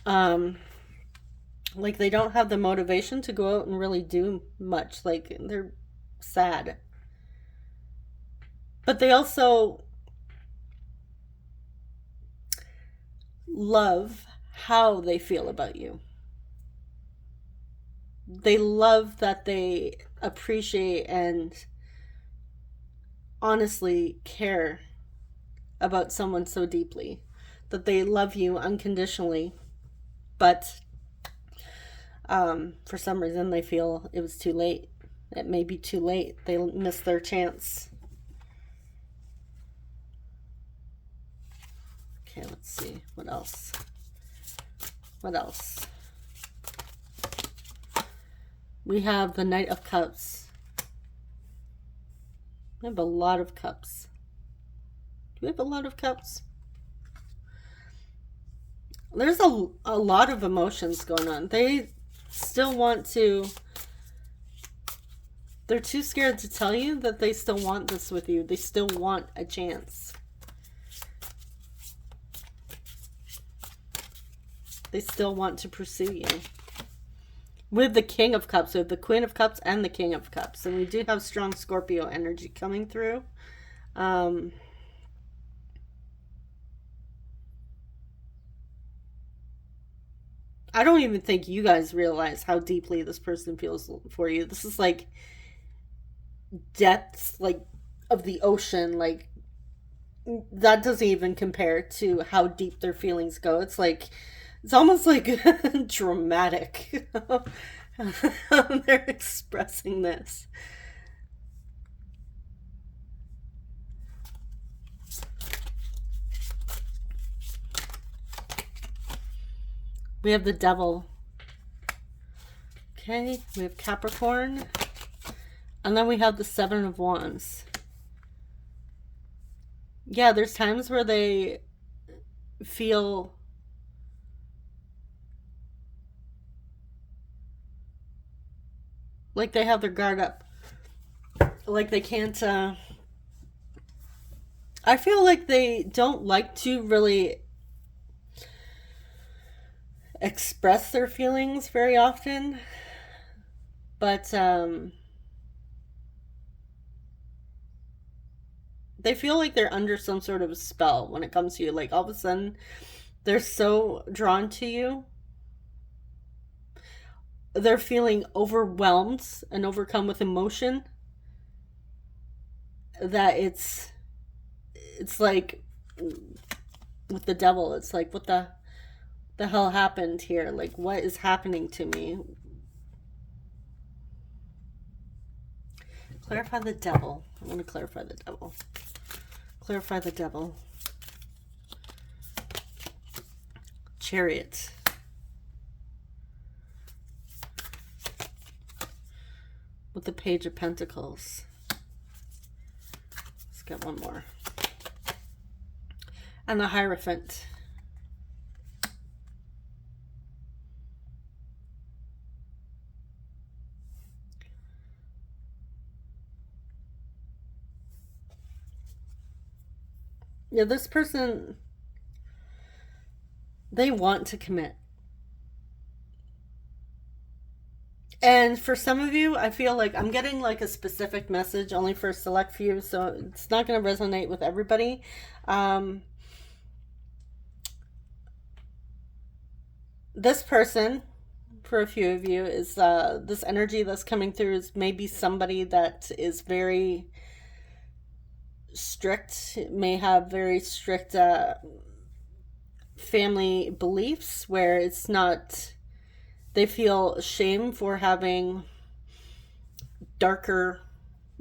like they don't have the motivation to go out and really do much. Like, they're sad. But they also love how they feel about you. They love that they appreciate and honestly care about someone so deeply. That they love you unconditionally. But for some reason they feel it was too late. It may be too late. They missed their chance. Okay, let's see. What else? What else? We have the Knight of Cups. We have a lot of cups. Do we have a lot of cups? There's a lot of emotions going on. They still want to... They're too scared to tell you that they still want this with you. They still want a chance. They still want to pursue you. With the King of Cups, with the Queen of Cups and the King of Cups. And we do have strong Scorpio energy coming through. I don't even think you guys realize how deeply this person feels for you. This is like depths, like, of the ocean. Like, that doesn't even compare to how deep their feelings go. It's like... It's almost like dramatic. They're expressing this. We have the Devil. Okay, we have Capricorn. And then we have the Seven of Wands. Yeah, there's times where they feel... like they have their guard up. Like they can't... I feel like they don't like to really express their feelings very often. But they feel like they're under some sort of a spell when it comes to you. Like, all of a sudden, they're so drawn to you. They're feeling overwhelmed and overcome with emotion that it's like with the Devil. It's like, what the hell happened here? Like, what is happening to me? Clarify the devil. I want to clarify the devil. Clarify the devil. Chariot. With the Page of Pentacles. Let's get one more. And the Hierophant. Yeah, this person, they want to commit. And for some of you, I feel like I'm getting like a specific message only for a select few, so it's not going to resonate with everybody. This person, for a few of you, is this energy that's coming through is maybe somebody that is very strict, may have very strict family beliefs where it's not, they feel shame for having darker,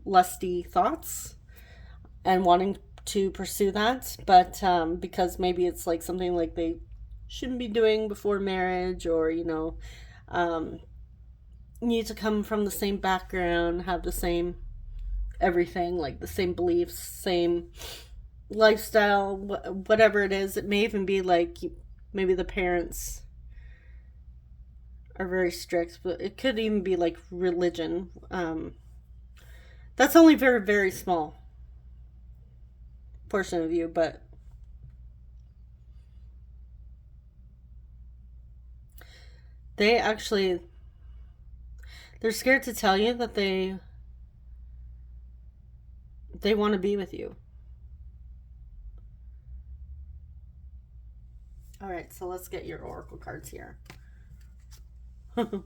lusty thoughts and wanting to pursue that, but because maybe it's like something like they shouldn't be doing before marriage, or you know, need to come from the same background, have the same everything, like the same beliefs, same lifestyle, whatever it is. It may even be like maybe the parents are very strict, but it could even be like religion. That's only very, very small portion of you, but they actually, they're scared to tell you that they want to be with you. All right, so let's get your oracle cards here.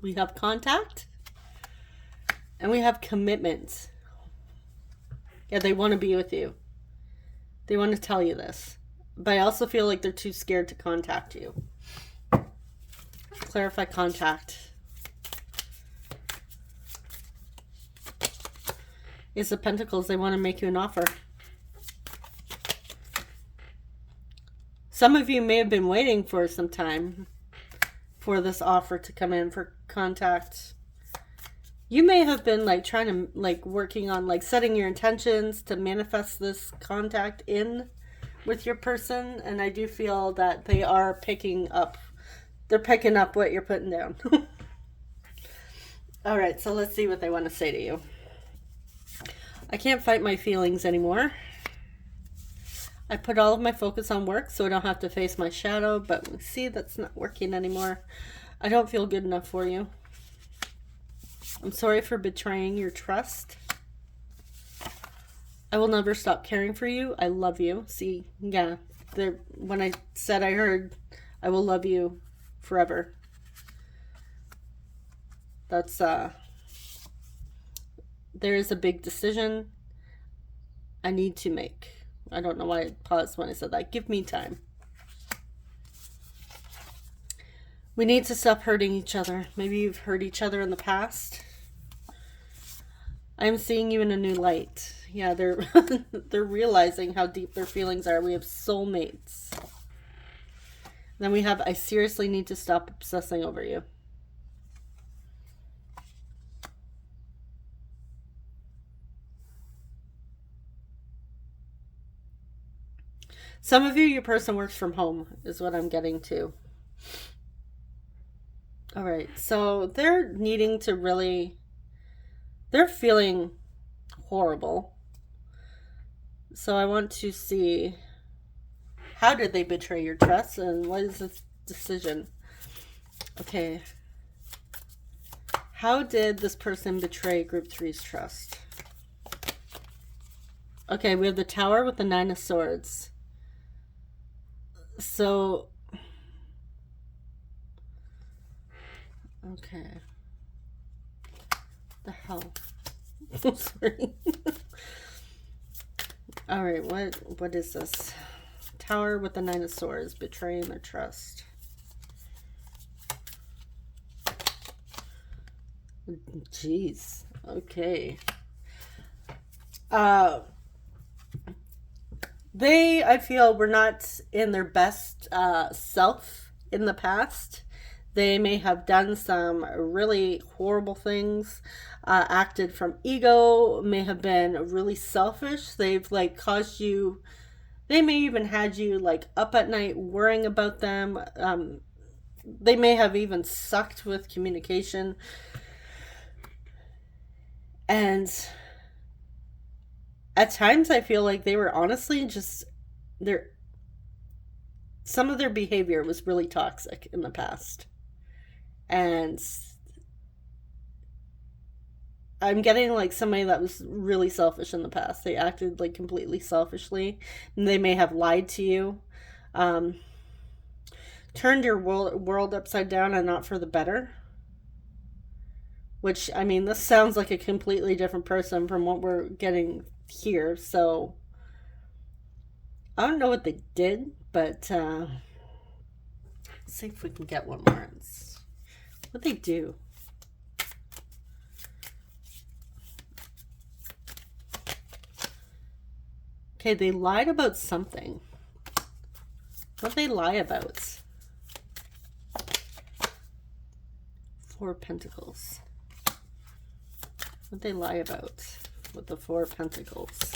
We have contact and we have commitment. Yeah, they want to be with you. They want to tell you this, but I also feel like they're too scared to contact you. Clarify contact. Ace of Pentacles, they want to make you an offer. Some of you may have been waiting for some time for this offer to come in for contact. You may have been like trying to like working on like setting your intentions to manifest this contact in with your person, and I do feel that they are picking up. They're picking up what you're putting down. All right, so let's see what they want to say to you. I can't fight my feelings anymore. I put all of my focus on work so I don't have to face my shadow, but see, that's not working anymore. I don't feel good enough for you. I'm sorry for betraying your trust. I will never stop caring for you. I love you. See, yeah, when I said I heard, I will love you forever. That's, there is a big decision I need to make. I don't know why I paused when I said that. Give me time. We need to stop hurting each other. Maybe you've hurt each other in the past. I'm seeing you in a new light. Yeah, they're they're realizing how deep their feelings are. We have soulmates. Then we have, I seriously need to stop obsessing over you. Some of you, your person works from home, is what I'm getting to. All right, so they're needing to really, they're feeling horrible. So I want to see, how did they betray your trust and what is this decision? Okay. How did this person betray Group 3's trust? Okay, we have the Tower with the Nine of Swords. So, okay. The hell? Sorry. All right, what is this? Tower with the Nine of Swords, betraying their trust. Jeez. Okay. They, I feel, were not in their best self in the past. They may have done some really horrible things, acted from ego, may have been really selfish. They've like caused you, they may even had you like up at night worrying about them. They may have even sucked with communication. And at times I feel like they were honestly just, their some of their behavior was really toxic in the past. And I'm getting like somebody that was really selfish in the past. They acted like completely selfishly, and they may have lied to you, um, turned your world upside down and not for the better. Which, I mean, this sounds like a completely different person from what we're getting here. So I don't know what they did, but let's see if we can get one more. What they do. Okay, they lied about something. What did they lie about? Four of Pentacles. What did they lie about with the Four of Pentacles?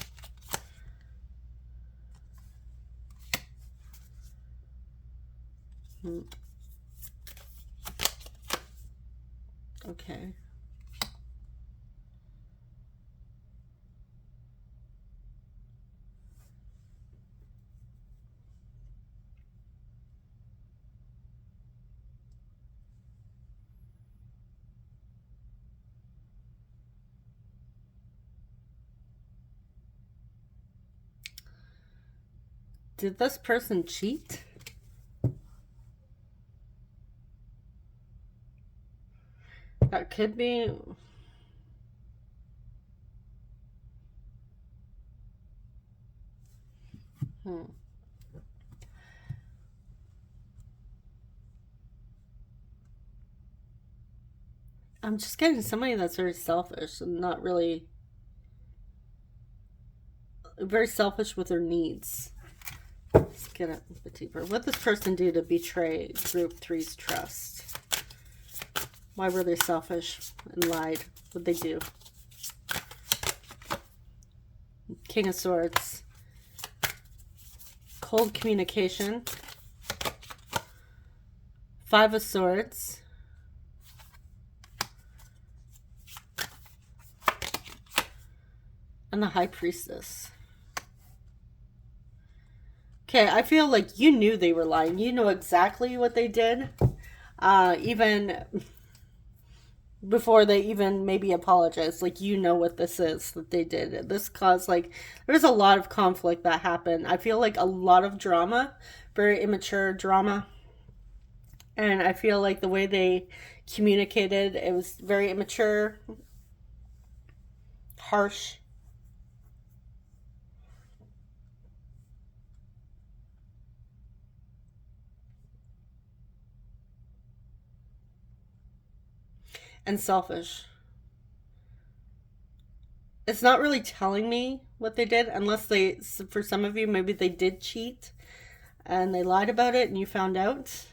Okay. Did this person cheat? That could be. I'm just getting somebody that's very selfish and not really very selfish with their needs. Let's get a bit deeper. What did this person do to betray Group 3's trust? Why were they selfish and lied? What did they do? King of Swords. Cold communication. Five of Swords. And the High Priestess. Okay, I feel like you knew they were lying. You know exactly what they did. Even before they even maybe apologized. Like, you know what this is that they did. This caused, like, there's a lot of conflict that happened. I feel like a lot of drama. Very immature drama. And I feel like the way they communicated, it was very immature. Harsh. And selfish. It's not really telling me what they did, unless they, for some of you, maybe they did cheat and they lied about it and you found out.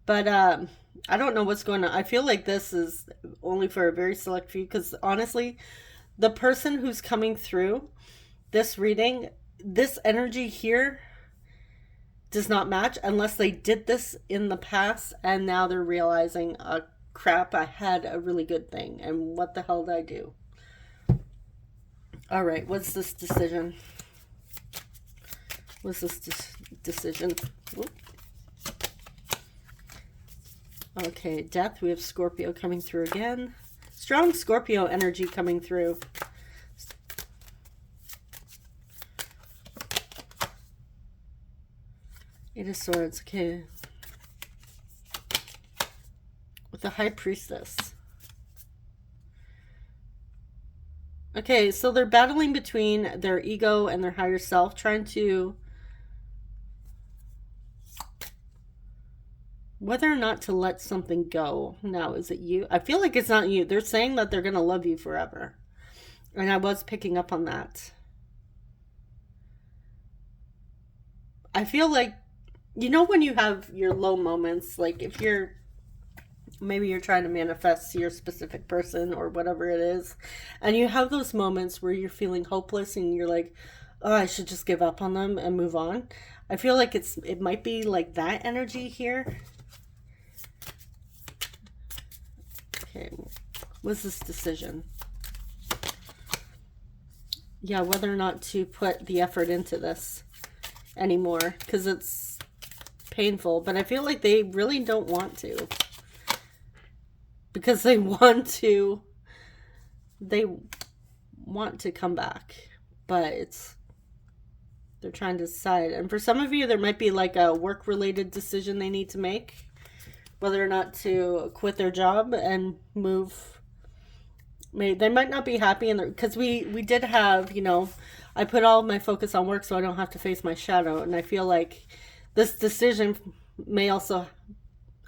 But I don't know what's going on. I feel like this is only for a very select few, because honestly, the person who's coming through this reading, this energy here does not match unless they did this in the past and now they're realizing, crap, I had a really good thing and what the hell did I do? All right, what's this decision? What's this decision? Whoop. Okay, Death. We have Scorpio coming through again. Strong Scorpio energy coming through. Eight of Swords. Okay. With the High Priestess. Okay, so they're battling between their ego and their higher self, trying to whether or not to let something go. Now, is it you? I feel like it's not you. They're saying that they're going to love you forever. And I was picking up on that. I feel like, when you have your low moments, like if maybe you're trying to manifest your specific person or whatever it is, and you have those moments where you're feeling hopeless and you're like, oh, I should just give up on them and move on. I feel like it might be like that energy here. Okay, what's this decision? Yeah, whether or not to put the effort into this anymore, because it's painful, but I feel like they really don't want to, because they want to come back, but they're trying to decide. And for some of you, there might be like a work related decision they need to make, whether or not to quit their job and move. They might not be happy, because we did have, I put all of my focus on work so I don't have to face my shadow. And I feel like this decision may also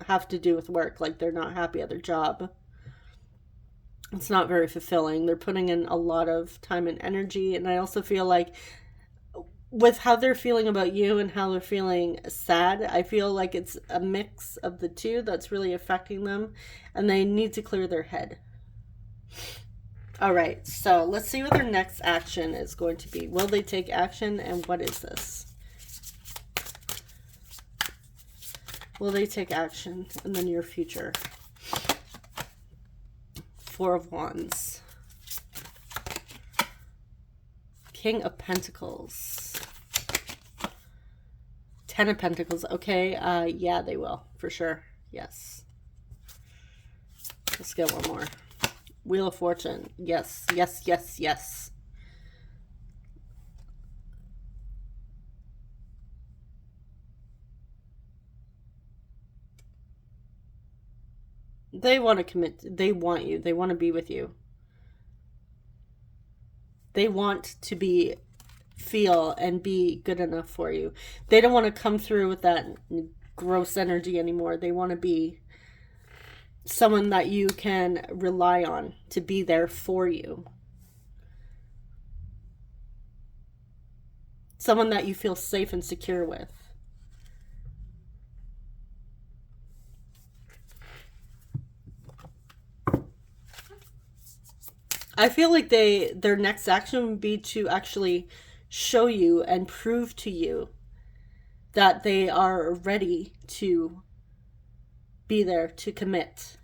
have to do with work. Like they're not happy at their job. It's not very fulfilling. They're putting in a lot of time and energy. And I also feel like with how they're feeling about you and how they're feeling sad, I feel like it's a mix of the two that's really affecting them. And they need to clear their head. All right, so let's see what their next action is going to be. Will they take action, and what is this? Will they take action in the near future? Four of Wands. King of Pentacles. Ten of Pentacles. Okay, yeah, they will, for sure. Yes. Let's get one more. Wheel of Fortune. Yes, yes, yes, yes. They want to commit. They want you. They want to be with you. They want to feel and be good enough for you. They don't want to come through with that gross energy anymore. They want to be someone that you can rely on to be there for you. Someone that you feel safe and secure with. I feel like their next action would be to actually show you and prove to you that they are ready to be there, to commit,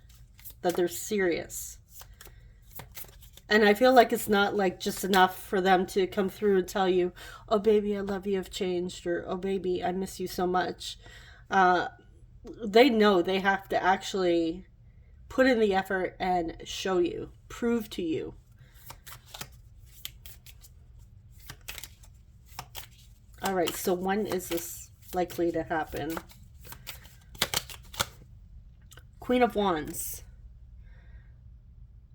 that they're serious. And I feel like it's not like just enough for them to come through and tell you, oh baby, I love you, I've changed, or oh baby, I miss you so much. They know they have to actually put in the effort and show you, prove to you. All right, so when is this likely to happen? Queen of Wands.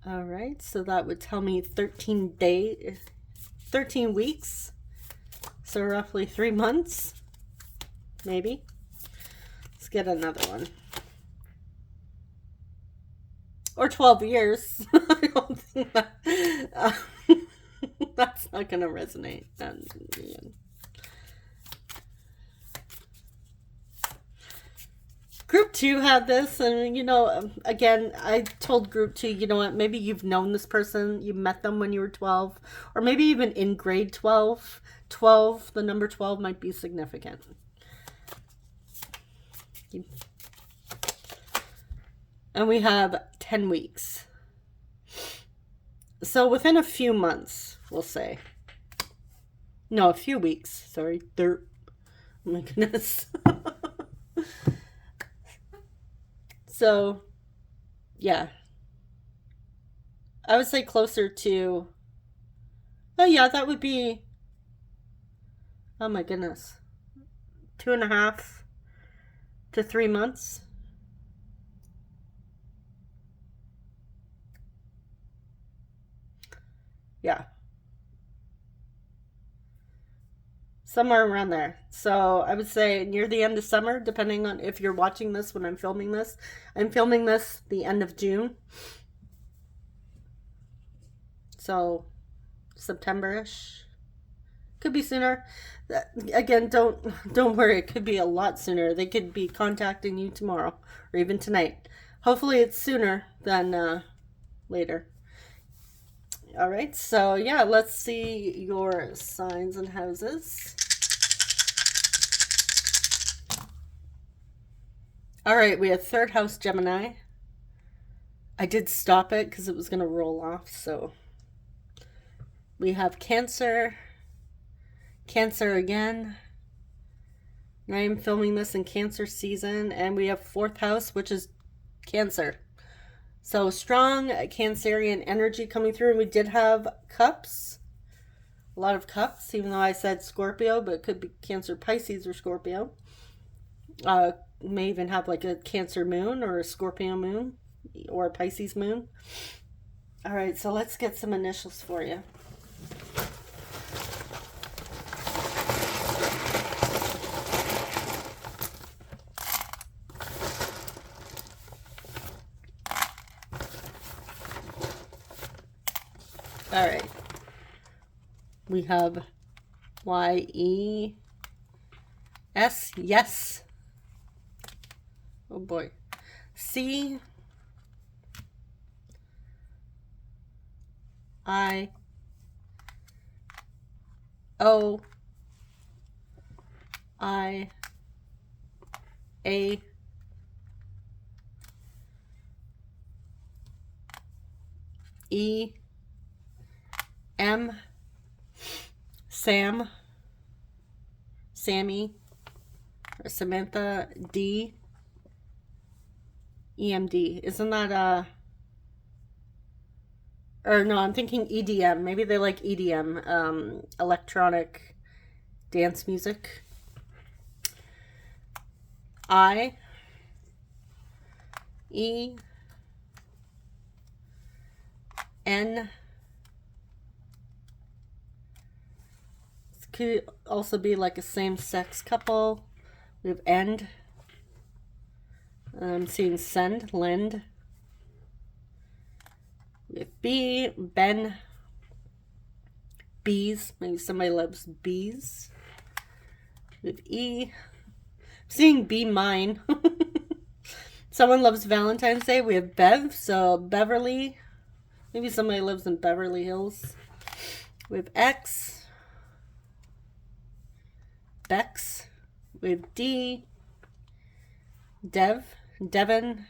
All right, so that would tell me 13 weeks. So roughly 3 months, maybe. Let's get another one. Or 12 years. I don't think that, that's not going to resonate. Group 2 had this, and again, I told Group 2, you know what, maybe you've known this person, you met them when you were 12, or maybe even in grade 12. 12, the number 12 might be significant. And we have 10 weeks. So within a few months, we'll say. No, a few weeks, sorry. Oh my goodness. So, yeah. I would say closer to... Oh, yeah, that would be... Oh, my goodness. 2.5 to 3 months. Yeah. Somewhere around there. So I would say near the end of summer, depending on if you're watching this when I'm filming this. I'm filming this the end of June. So September-ish. Could be sooner. Again, don't worry. It could be a lot sooner. They could be contacting you tomorrow or even tonight. Hopefully it's sooner than later. All right, so yeah, let's see your signs and houses. All right, we have third house Gemini. I did stop it because it was going to roll off, so we have Cancer, Cancer again. I am filming this in Cancer season, and we have fourth house, which is Cancer. So strong Cancerian energy coming through, and we did have cups, a lot of cups, even though I said Scorpio, but it could be Cancer, Pisces, or Scorpio. May even have like a Cancer moon or a Scorpio moon or a Pisces moon. All right, so let's get some initials for you. All right. We have Y-E-S, yes. Oh boy. C I O I A E M Sam, Sammy, or Samantha, D EMD. Isn't that or no, I'm thinking EDM. Maybe they like EDM, electronic dance music. I E N. This could also be like a same-sex couple. We have end. I'm seeing send, lend. We have B, Ben, bees. Maybe somebody loves bees. We have E. I'm seeing be mine. Someone loves Valentine's Day. We have Bev, so Beverly. Maybe somebody lives in Beverly Hills. We have X, Bex. We have D, Dev, Devin,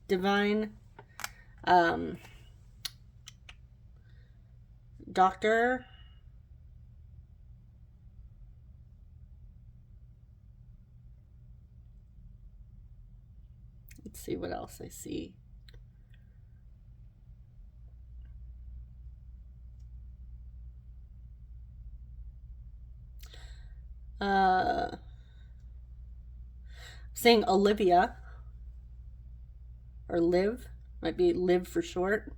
Divine, Doctor, let's see what else I see. Saying Olivia or Liv, might be Liv for short.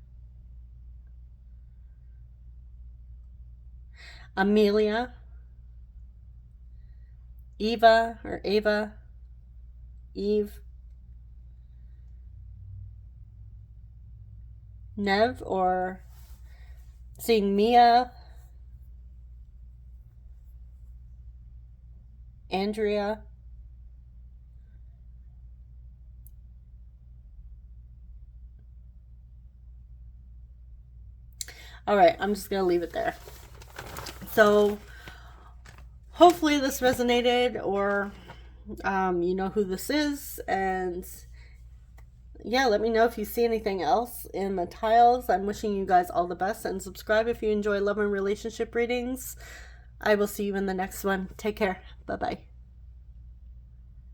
Amelia, Eva or Ava, Eve, Nev, or seeing Mia, Andrea, all right, I'm just gonna leave it there. So hopefully this resonated, or you know who this is, and yeah, let me know if you see anything else in the tiles. I'm wishing you guys all the best, and subscribe if you enjoy love and relationship readings. I will see you in the next one. Take care. Bye-bye.